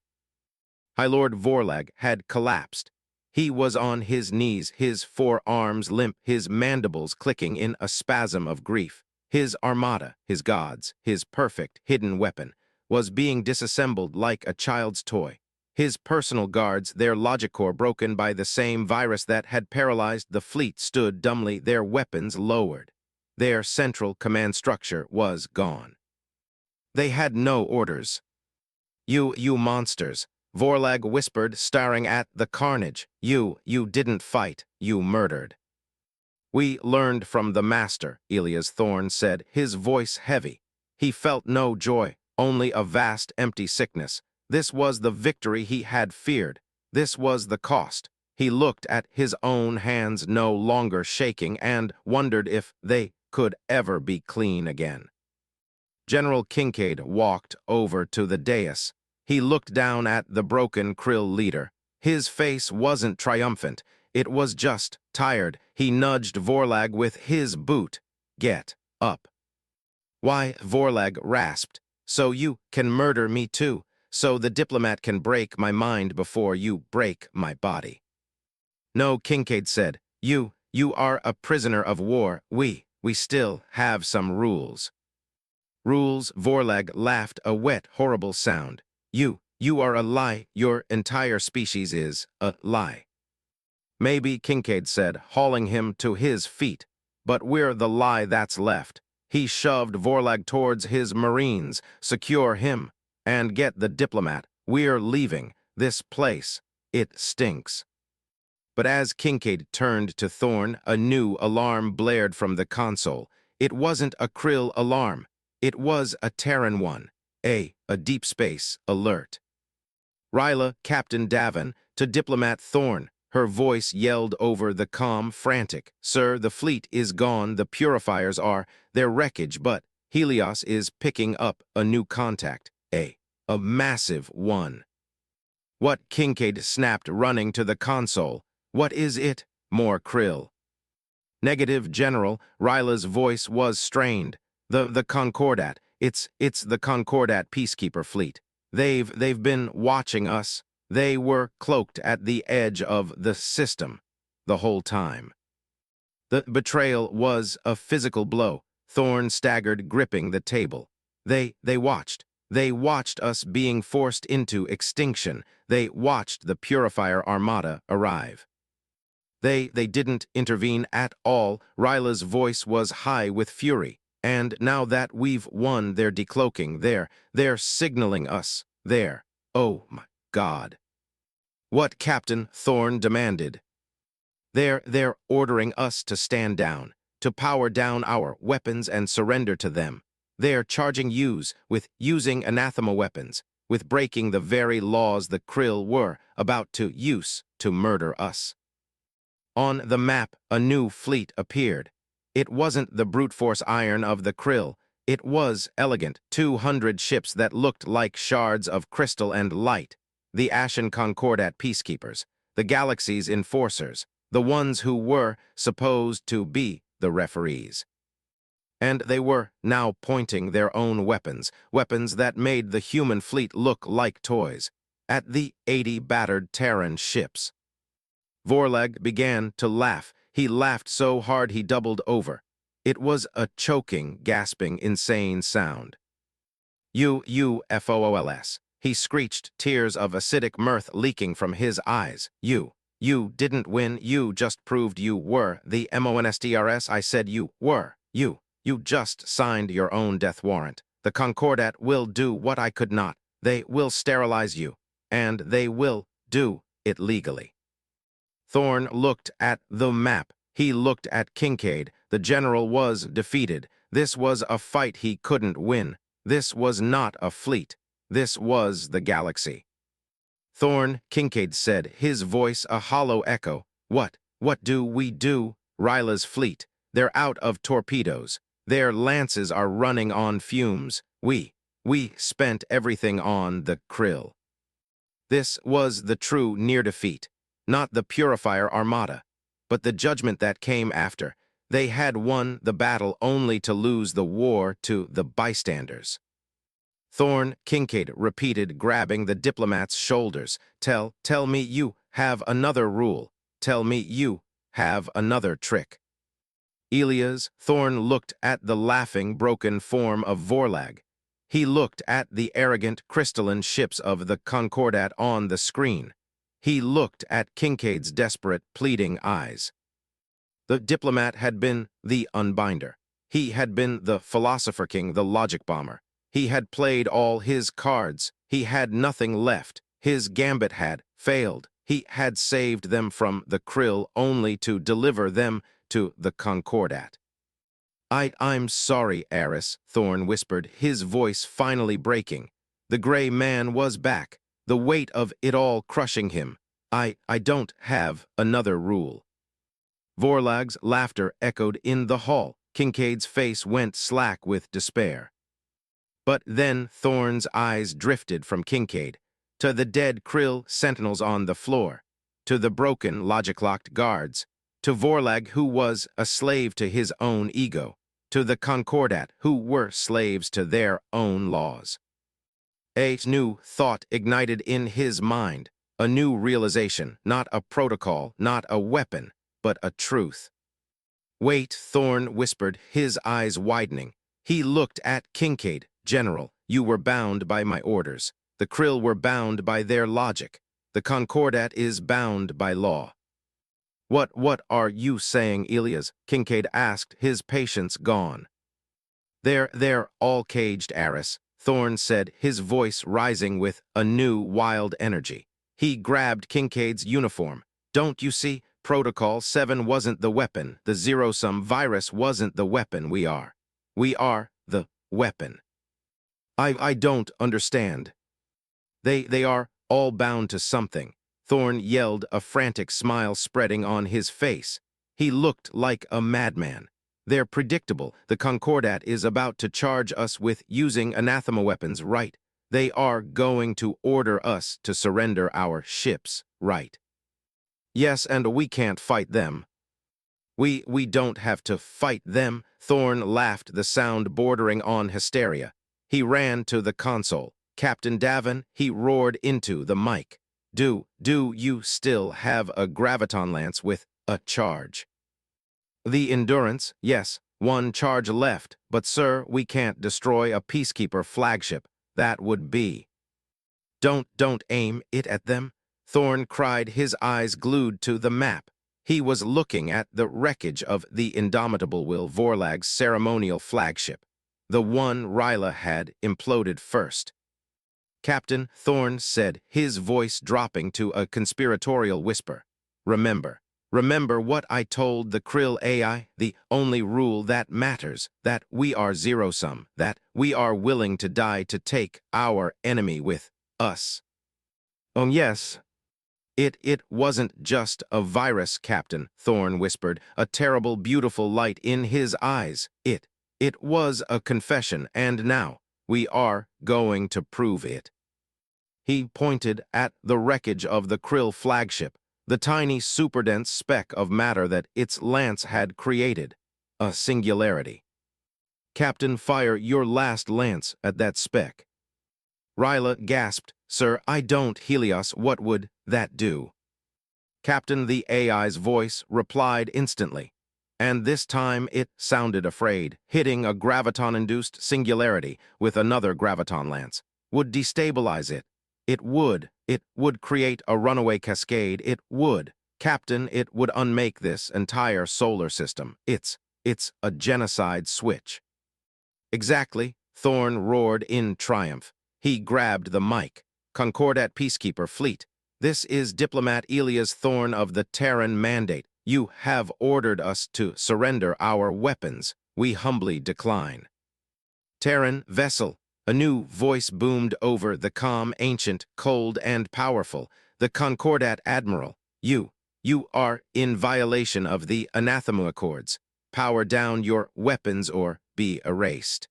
[SPEAKER 1] High Lord Vorlag had collapsed. He was on his knees, his forearms limp, his mandibles clicking in a spasm of grief. His armada, his gods, his perfect hidden weapon, was being disassembled like a child's toy. His personal guards, their logic core broken by the same virus that had paralyzed the fleet, stood dumbly, their weapons lowered. Their central command structure was gone. They had no orders. You monsters, Vorlag whispered, staring at the carnage. You didn't fight, you murdered. We learned from the Master, Elias Thorne said, his voice heavy. He felt no joy, only a vast, empty sickness. This was the victory he had feared. This was the cost. He looked at his own hands no longer shaking and wondered if they could ever be clean again. General Kincaid walked over to the dais. He looked down at the broken Krill leader. His face wasn't triumphant. It was just tired. He nudged Vorlag with his boot. Get up. Why, Vorlag rasped. So you can murder me too. So the Diplomat can break my mind before you break my body. No, Kincaid said. You are a prisoner of war. We still have some rules. Rules, Vorlag laughed, a wet, horrible sound. You are a lie. Your entire species is a lie. Maybe, Kincaid said, hauling him to his feet. But we're the lie that's left. He shoved Vorlag towards his Marines. Secure him. And get the diplomat. We're leaving. This place. It stinks. But as Kincaid turned to Thorn, a new alarm blared from the console. It wasn't a Krill alarm. It was a Terran one. A deep space alert. Ryla, Captain Davin, to Diplomat Thorn. Her voice yelled over the comm, frantic. Sir, the fleet is gone, the purifiers are, their wreckage, but Helios is picking up a new contact. A massive one. What? Kincaid snapped, running to the console. What is it? More Krill. Negative, General. Ryla's voice was strained. The Concordat. It's the Concordat peacekeeper fleet. They've been watching us. They were cloaked at the edge of the system the whole time. The betrayal was a physical blow. Thorn staggered, gripping the table. They watched. They watched us being forced into extinction. They watched the Purifier Armada arrive. They didn't intervene at all. Ryla's voice was high with fury. And now that we've won, they're decloaking. They're signaling us. Oh my God. What? Captain Thorn demanded. They're ordering us to stand down, to power down our weapons and surrender to them. They're charging yous with using anathema weapons, with breaking the very laws the Krill were about to use to murder us. On the map, a new fleet appeared. It wasn't the brute force iron of the Krill. It was elegant, 200 ships that looked like shards of crystal and light. The Ashen Concordat peacekeepers, the galaxy's enforcers, the ones who were supposed to be the referees. And they were now pointing their own weapons that made the human fleet look like toys, at the 80 battered Terran ships. Vorlag began to laugh. He laughed so hard he doubled over. It was a choking, gasping, insane sound. UFOOLS. He screeched, tears of acidic mirth leaking from his eyes. You didn't win. You just proved you were the MONSTRS. I said you were. You just signed your own death warrant. The Concordat will do what I could not. They will sterilize you. And they will do it legally. Thorn looked at the map. He looked at Kincaid. The general was defeated. This was a fight he couldn't win. This was not a fleet. This was the galaxy. Thorn, Kincaid said, his voice a hollow echo. What do we do? Ryla's fleet. They're out of torpedoes. Their lances are running on fumes. We spent everything on the Krill. This was the true near defeat. Not the Purifier Armada, but the judgment that came after. They had won the battle only to lose the war to the bystanders. Thorn, Kincaid repeated, grabbing the diplomat's shoulders. Tell me you have another rule. Tell me you have another trick. Elias, Thorn looked at the laughing, broken form of Vorlag. He looked at the arrogant, crystalline ships of the Concordat on the screen. He looked at Kincaid's desperate, pleading eyes. The diplomat had been the unbinder. He had been the philosopher king, the logic bomber. He had played all his cards. He had nothing left. His gambit had failed. He had saved them from the Krill only to deliver them to the Concordat. I'm sorry, Eris, Thorn whispered, his voice finally breaking. The gray man was back, the weight of it all crushing him. I don't have another rule. Vorlag's laughter echoed in the hall. Kincaid's face went slack with despair. But then Thorn's eyes drifted from Kincaid to the dead Krill sentinels on the floor, to the broken, logic-locked guards, to Vorlag, who was a slave to his own ego, to the Concordat, who were slaves to their own laws. A new thought ignited in his mind, a new realization, not a protocol, not a weapon, but a truth. Wait, Thorn whispered, his eyes widening. He looked at Kincaid. General, you were bound by my orders. The Krill were bound by their logic. The Concordat is bound by law. What are you saying, Elias? Kincaid asked, his patience gone. They're all caged, Aris, Thorne said, his voice rising with a new, wild energy. He grabbed Kincaid's uniform. Don't you see? Protocol 7 wasn't the weapon. The zero-sum virus wasn't the weapon we are. We are the weapon. I don't understand. They are all bound to something. Thorne yelled, a frantic smile spreading on his face. He looked like a madman. They're predictable. The Concordat is about to charge us with using anathema weapons, right? They are going to order us to surrender our ships, right? Yes, and we can't fight them. We don't have to fight them. Thorne laughed, the sound bordering on hysteria. He ran to the console. Captain Davin, he roared into the mic. Do you still have a graviton lance with a charge? The Endurance, yes, one charge left, but sir, we can't destroy a Peacekeeper flagship. That would be. Don't aim it at them, Thorne cried, his eyes glued to the map. He was looking at the wreckage of the indomitable Will Vorlag's ceremonial flagship. The one Ryla had imploded first. Captain, Thorne said, his voice dropping to a conspiratorial whisper. Remember what I told the Krill AI, the only rule that matters, that we are zero-sum, that we are willing to die to take our enemy with us. Oh yes. It wasn't just a virus, Captain, Thorne whispered, a terrible, beautiful light in his eyes. It was a confession, and now we are going to prove it. He pointed at the wreckage of the Krill flagship, the tiny superdense speck of matter that its lance had created, a singularity. Captain, fire your last lance at that speck. Ryla gasped, Sir, I don't, Helios, what would that do? Captain, the AI's voice replied instantly, and this time it sounded afraid, hitting a graviton-induced singularity with another graviton lance. Would destabilize it. It would create a runaway cascade, it would. Captain, it would unmake this entire solar system. It's a genocide switch. Exactly, Thorne roared in triumph. He grabbed the mic. Concordat Peacekeeper Fleet. This is Diplomat Elias Thorne of the Terran Mandate. You have ordered us to surrender our weapons. We humbly decline. Terran vessel. A new voice boomed over the calm, ancient, cold, and powerful. The Concordat Admiral. You are in violation of the Anathema Accords. Power down your weapons or be erased.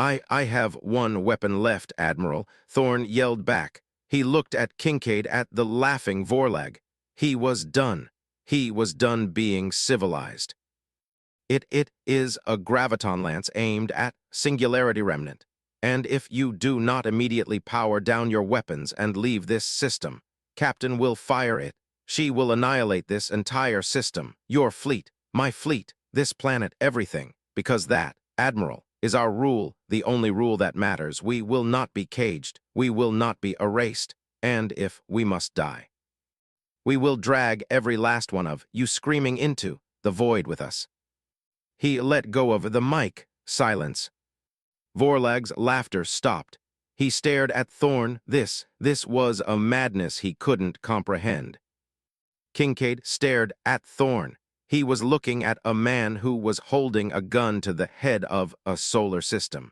[SPEAKER 1] I have one weapon left, Admiral, Thorne yelled back. He looked at Kincaid, at the laughing Vorlag. He was done. He was done being civilized. It is a graviton lance aimed at Singularity Remnant. And if you do not immediately power down your weapons and leave this system, Captain will fire it. She will annihilate this entire system, your fleet, my fleet, this planet, everything, because that, Admiral, is our rule, the only rule that matters. We will not be caged. We will not be erased. And if we must die, we will drag every last one of you screaming into the void with us. He let go of the mic. Silence. Vorlag's laughter stopped. He stared at Thorne. This was a madness he couldn't comprehend. Kincaid stared at Thorne. He was looking at a man who was holding a gun to the head of a solar system.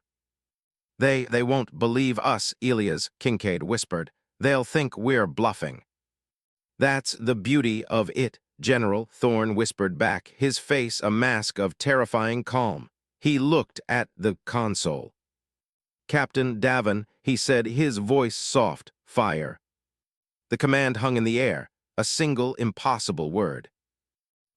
[SPEAKER 1] They won't believe us, Elias, Kincaid whispered. They'll think we're bluffing. That's the beauty of it, General, Thorne whispered back, his face a mask of terrifying calm. He looked at the console. Captain Davin, he said, his voice soft, fire. The command hung in the air, a single impossible word.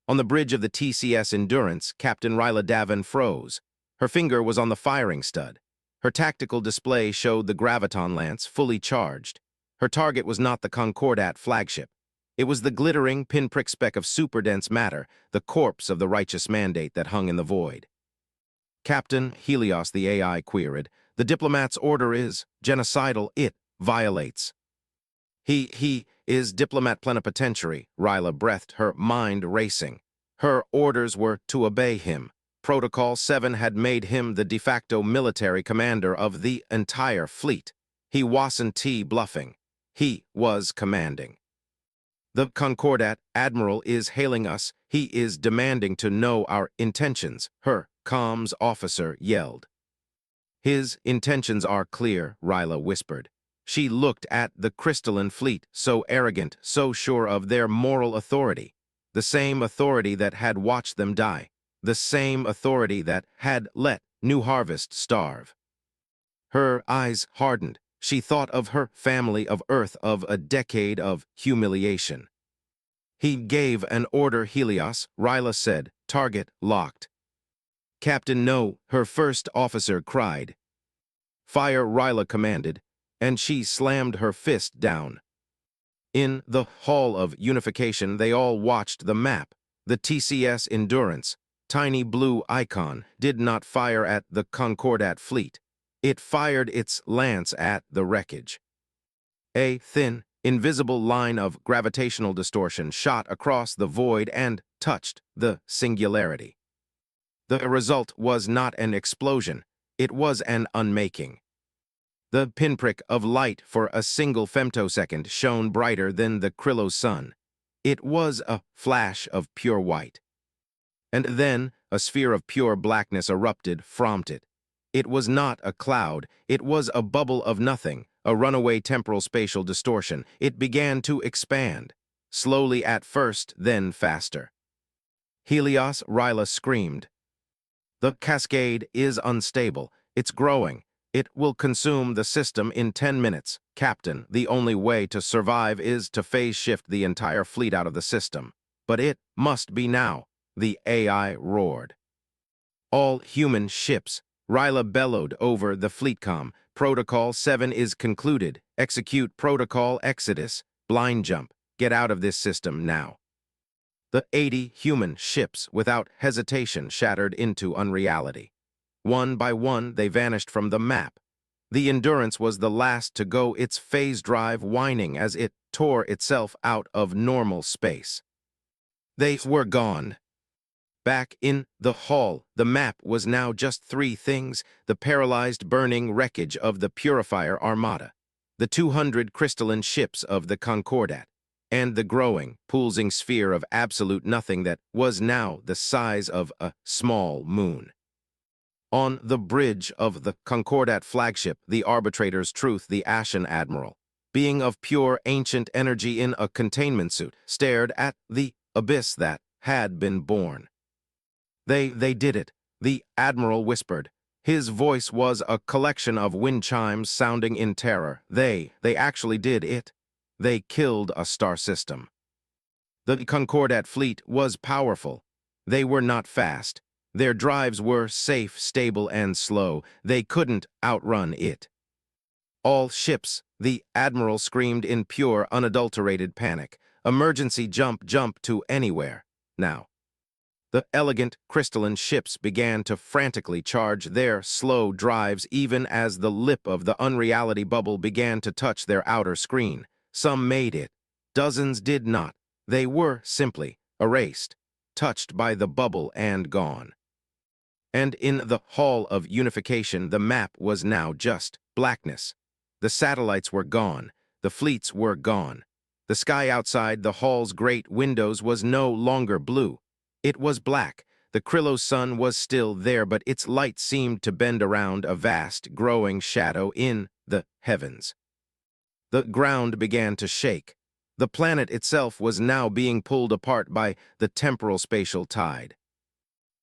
[SPEAKER 1] On the bridge of the TCS Endurance, Captain Ryla Davin froze. Her finger was on the firing stud. Her tactical display showed the graviton lance fully charged. Her target was not the Concordat flagship. It was the glittering pinprick speck of superdense matter, the corpse of the righteous mandate that hung in the void. Captain, Helios the AI queried, the Diplomat's order is genocidal. It violates. is Diplomat Plenipotentiary, Ryla breathed, her mind racing. Her orders were to obey him. Protocol 7 had made him the de facto military commander of the entire fleet. He wasn't bluffing. He was commanding. The Concordat Admiral is hailing us. He is demanding to know our intentions, her comms officer yelled. His intentions are clear, Ryla whispered. She looked at the crystalline fleet, so arrogant, so sure of their moral authority. The same authority that had watched them die. The same authority that had let New Harvest starve. Her eyes hardened. She thought of her family, of Earth, of a decade of humiliation. He gave an order, Helios, Ryla said. Target locked. Captain, no, her first officer cried. Fire, Ryla commanded, and she slammed her fist down. In the Hall of Unification, they all watched the map. The TCS Endurance, tiny blue icon, did not fire at the Concordat fleet. It fired its lance at the wreckage. A thin, invisible line of gravitational distortion shot across the void and touched the singularity. The result was not an explosion, it was an unmaking. The pinprick of light for a single femtosecond shone brighter than the Kryllo sun. It was a flash of pure white. And then a sphere of pure blackness erupted from it. It was not a cloud, it was a bubble of nothing, a runaway temporal spatial distortion. It began to expand, slowly at first, then faster. Helios, Ryla screamed. The cascade is unstable. It's growing. It will consume the system in 10 minutes. Captain, the only way to survive is to phase shift the entire fleet out of the system. But it must be now, the AI roared. All human ships, Ryla bellowed over the fleetcom. Protocol 7 is concluded. Execute Protocol Exodus. Blind jump. Get out of this system now. The 80 human ships, without hesitation, shattered into unreality. One by one, they vanished from the map. The Endurance was the last to go, its phase drive whining as it tore itself out of normal space. They were gone. Back in the hall, the map was now just three things: the paralyzed, burning wreckage of the Purifier Armada, the 200 crystalline ships of the Concordat, and the growing, pulsing sphere of absolute nothing that was now the size of a small moon. On the bridge of the Concordat flagship, the Arbitrator's Truth, the Ashen Admiral, being of pure ancient energy in a containment suit, stared at the abyss that had been born. They did it, the Admiral whispered. His voice was a collection of wind chimes sounding in terror. They actually did it. They killed a star system. The Concordat fleet was powerful. They were not fast. Their drives were safe, stable, and slow. They couldn't outrun it. All ships, the Admiral screamed in pure, unadulterated panic. Emergency jump to anywhere, now. The elegant, crystalline ships began to frantically charge their slow drives even as the lip of the unreality bubble began to touch their outer screen. Some made it. Dozens did not. They were simply erased, touched by the bubble and gone. And in the Hall of Unification, the map was now just blackness. The satellites were gone. The fleets were gone. The sky outside the hall's great windows was no longer blue. It was black. The Kryllo sun was still there, but its light seemed to bend around a vast, growing shadow in the heavens. The ground began to shake. The planet itself was now being pulled apart by the temporal spatial tide.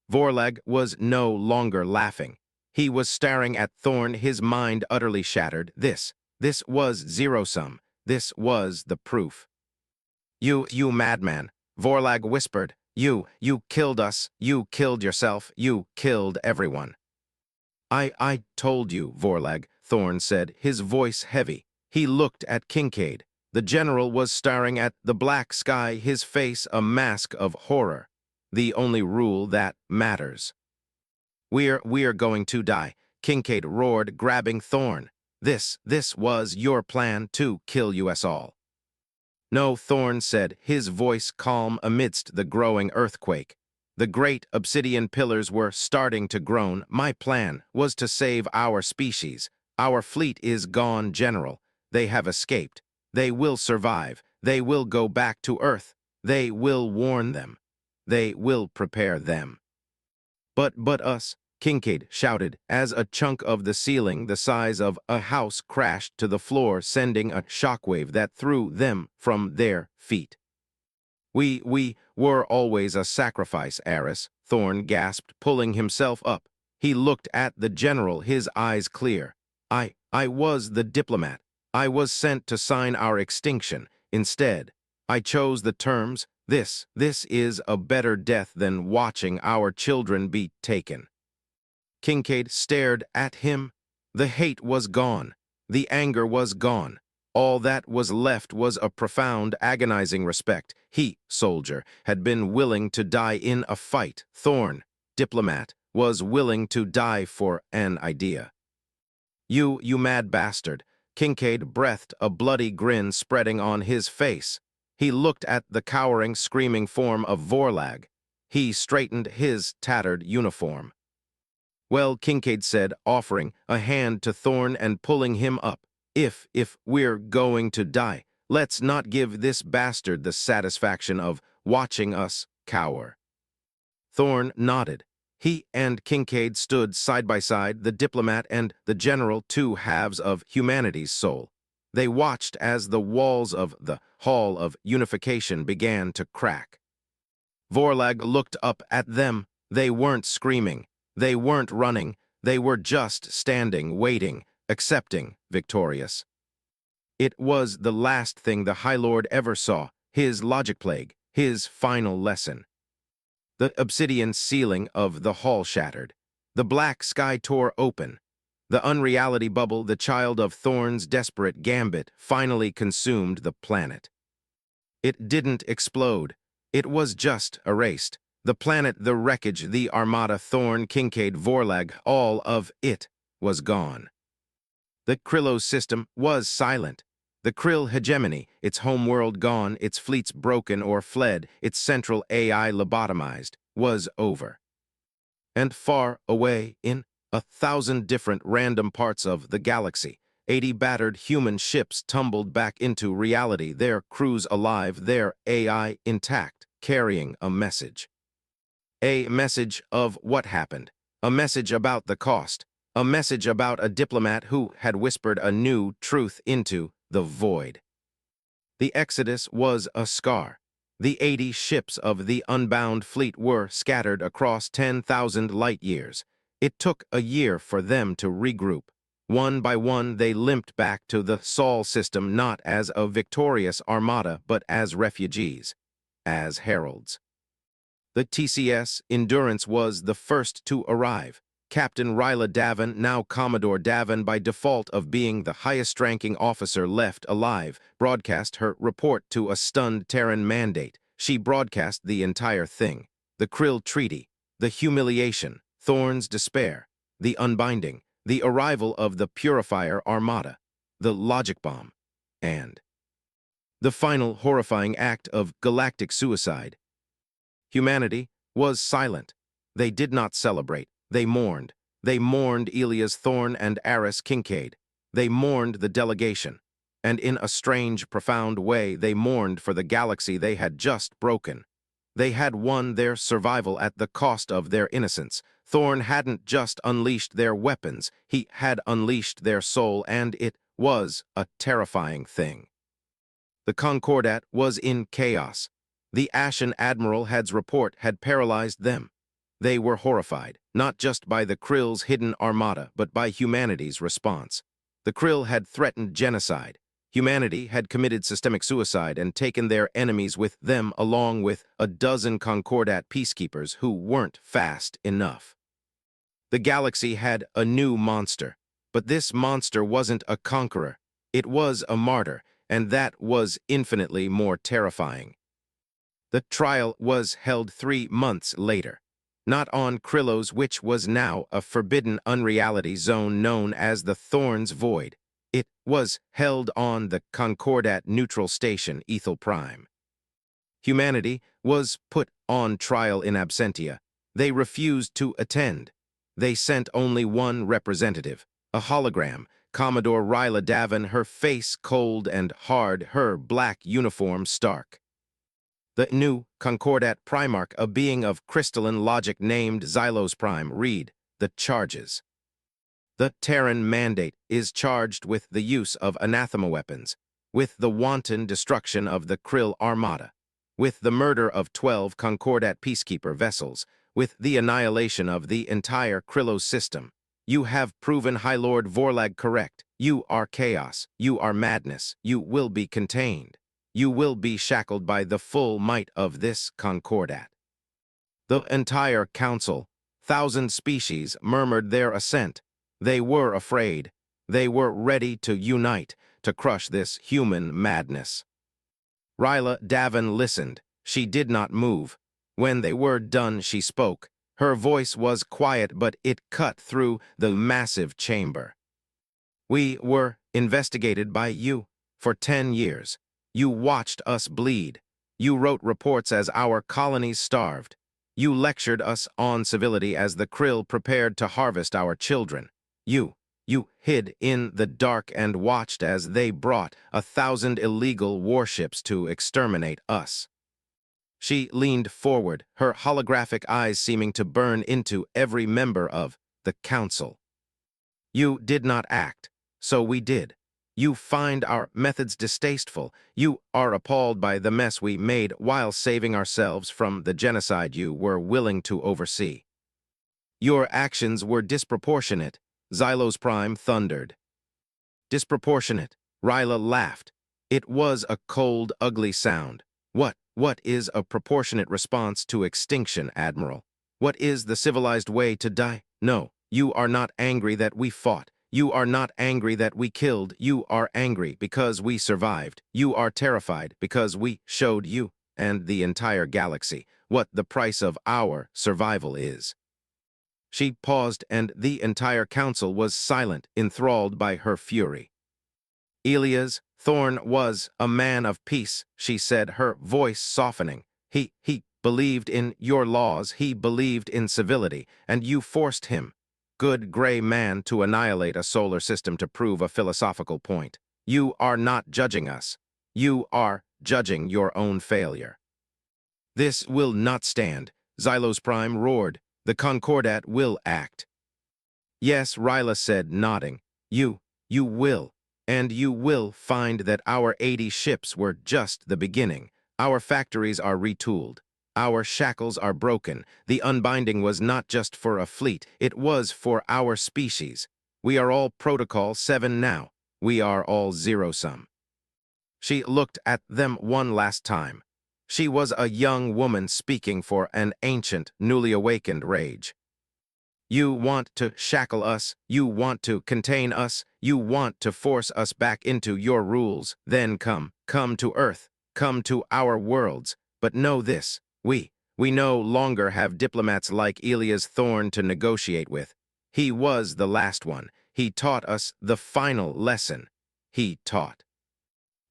[SPEAKER 1] Vorlag was no longer laughing. He was staring at Thorn, his mind utterly shattered. This was zero-sum. This was the proof. You madman, Vorlag whispered. You killed us. You killed yourself. You killed everyone. I told you, Vorlag, Thorn said, his voice heavy. He looked at Kincaid. The general was staring at the black sky, his face a mask of horror. The only rule that matters. We're going to die, Kincaid roared, grabbing Thorn. This was your plan to kill us all. No, Thorn said, his voice calm amidst the growing earthquake. The great obsidian pillars were starting to groan. My plan was to save our species. Our fleet is gone, General. They have escaped. They will survive. They will go back to Earth. They will warn them. They will prepare them. But us, Kincaid shouted, as a chunk of the ceiling the size of a house crashed to the floor, sending a shockwave that threw them from their feet. We were always a sacrifice, Eris, Thorn gasped, pulling himself up. He looked at the general, his eyes clear. I was the diplomat. I was sent to sign our extinction. Instead, I chose the terms. This is a better death than watching our children be taken. Kincaid stared at him. The hate was gone. The anger was gone. All that was left was a profound, agonizing respect. He, soldier, had been willing to die in a fight. Thorn, diplomat, was willing to die for an idea. You mad bastard. Kincaid breathed, a bloody grin spreading on his face. He looked at the cowering, screaming form of Vorlag. He straightened his tattered uniform. Well, Kincaid said, offering a hand to Thorn and pulling him up. If we're going to die, let's not give this bastard the satisfaction of watching us cower. Thorn nodded. He and Kincaid stood side by side, the diplomat and the general, two halves of humanity's soul. They watched as the walls of the Hall of Unification began to crack. Vorlag looked up at them. They weren't screaming. They weren't running. They were just standing, waiting, accepting, victorious. It was the last thing the High Lord ever saw, his logic plague, his final lesson. The obsidian ceiling of the hall shattered. The black sky tore open. The unreality bubble, the child of Thorn's desperate gambit, finally consumed the planet. It didn't explode. It was just erased. The planet, the wreckage, the armada, Thorn, Kincaid, Vorlag, all of it was gone. The Krillos system was silent. The Krill hegemony, its homeworld gone, its fleets broken or fled, its central AI lobotomized, was over. And far away, in 1,000 different random parts of the galaxy, 80 battered human ships tumbled back into reality, their crews alive, their AI intact, carrying a message. A message of what happened, a message about the cost, a message about a diplomat who had whispered a new truth into the void. The Exodus was a scar. The 80 ships of the unbound fleet were scattered across 10,000 light-years. It took a year for them to regroup. One by one, they limped back to the Sol system, not as a victorious armada, but as refugees, as heralds. The TCS Endurance was the first to arrive. Captain Ryla Davin, now Commodore Davin by default of being the highest-ranking officer left alive, broadcast her report to a stunned Terran mandate. She broadcast the entire thing. The Krill Treaty, the humiliation, Thorn's despair, the unbinding, the arrival of the Purifier Armada, the logic bomb, and the final horrifying act of galactic suicide. Humanity was silent. They did not celebrate. They mourned. They mourned Elias Thorn and Eris Kincaid. They mourned the delegation. And in a strange, profound way, they mourned for the galaxy they had just broken. They had won their survival at the cost of their innocence. Thorn hadn't just unleashed their weapons, he had unleashed their soul, and it was a terrifying thing. The Concordat was in chaos. The Ashen Admiral's report had paralyzed them. They were horrified, not just by the Krill's hidden armada, but by humanity's response. The Krill had threatened genocide. Humanity had committed systemic suicide and taken their enemies with them, along with a dozen Concordat peacekeepers who weren't fast enough. The galaxy had a new monster, but this monster wasn't a conqueror. It was a martyr, and that was infinitely more terrifying. The trial was held 3 months later. Not on Krillos, which was now a forbidden unreality zone known as the Thorn's Void. It was held on the Concordat neutral station Ethel Prime. Humanity was put on trial in absentia. They refused to attend. They sent only one representative, a hologram, Commodore Ryla Davin, her face cold and hard, her black uniform stark. The new Concordat Primarch, a being of crystalline logic named Xylos Prime, read the charges. The Terran Mandate is charged with the use of anathema weapons, with the wanton destruction of the Krill Armada, with the murder of 12 Concordat peacekeeper vessels, with the annihilation of the entire Krillos system. You have proven High Lord Vorlag correct. You are chaos. You are madness. You will be contained. You will be shackled by the full might of this Concordat. The entire council, 1,000 species, murmured their assent. They were afraid. They were ready to unite, to crush this human madness. Ryla Davin listened. She did not move. When they were done, she spoke. Her voice was quiet, but it cut through the massive chamber. We were investigated by you for 10 years. You watched us bleed. You wrote reports as our colonies starved. You lectured us on civility as the Krill prepared to harvest our children. You hid in the dark and watched as they brought 1,000 illegal warships to exterminate us. She leaned forward, her holographic eyes seeming to burn into every member of the council. You did not act, so we did. You find our methods distasteful. You are appalled by the mess we made while saving ourselves from the genocide you were willing to oversee. Your actions were disproportionate, Xylos Prime thundered. Disproportionate, Ryla laughed. It was a cold, ugly sound. What is a proportionate response to extinction, Admiral? What is the civilized way to die? No, you are not angry that we fought. You are not angry that we killed. You are angry because we survived. You are terrified because we showed you and the entire galaxy what the price of our survival is. She paused, and the entire council was silent, enthralled by her fury. Elias Thorne was a man of peace, she said, her voice softening. He believed in your laws, he believed in civility, and you forced him, good gray man, to annihilate a solar system to prove a philosophical point. You are not judging us. You are judging your own failure. This will not stand, Xylos Prime roared. The Concordat will act. Yes, Ryla said, nodding. You will. And you will find that our 80 ships were just the beginning. Our factories are retooled. Our shackles are broken. The unbinding was not just for a fleet, it was for our species. We are all Protocol 7 now. We are all zero-sum. She looked at them one last time. She was a young woman speaking for an ancient, newly awakened rage. You want to shackle us, you want to contain us, you want to force us back into your rules, then come to Earth, come to our worlds. But know this, we no longer have diplomats like Elias Thorne to negotiate with. He was the last one. He taught us the final lesson. He taught.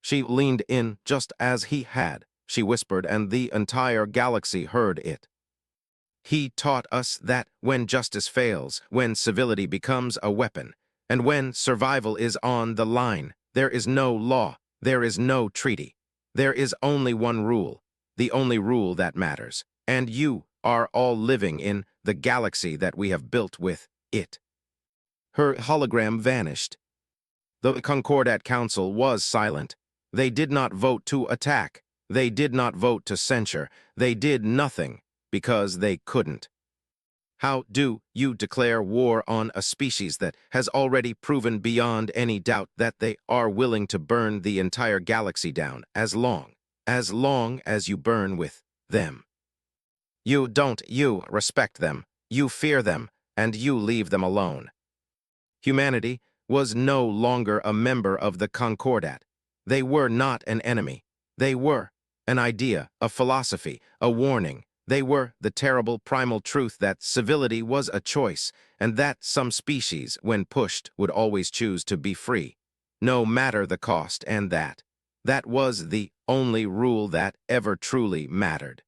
[SPEAKER 1] She leaned in just as he had. She whispered, and the entire galaxy heard it. He taught us that when justice fails, when civility becomes a weapon, and when survival is on the line, there is no law, there is no treaty. There is only one rule, the only rule that matters, and you are all living in the galaxy that we have built with it. Her hologram vanished. The Concordat Council was silent. They did not vote to attack. They did not vote to censure. They did nothing because they couldn't. How do you declare war on a species that has already proven beyond any doubt that they are willing to burn the entire galaxy down as long as you burn with them? You don't. You respect them. You fear them, and you leave them alone. Humanity was no longer a member of the Concordat. They were not an enemy. They were an idea, a philosophy, a warning. They were the terrible primal truth that civility was a choice, and that some species, when pushed, would always choose to be free. no matter the cost, and that was the only rule that ever truly mattered.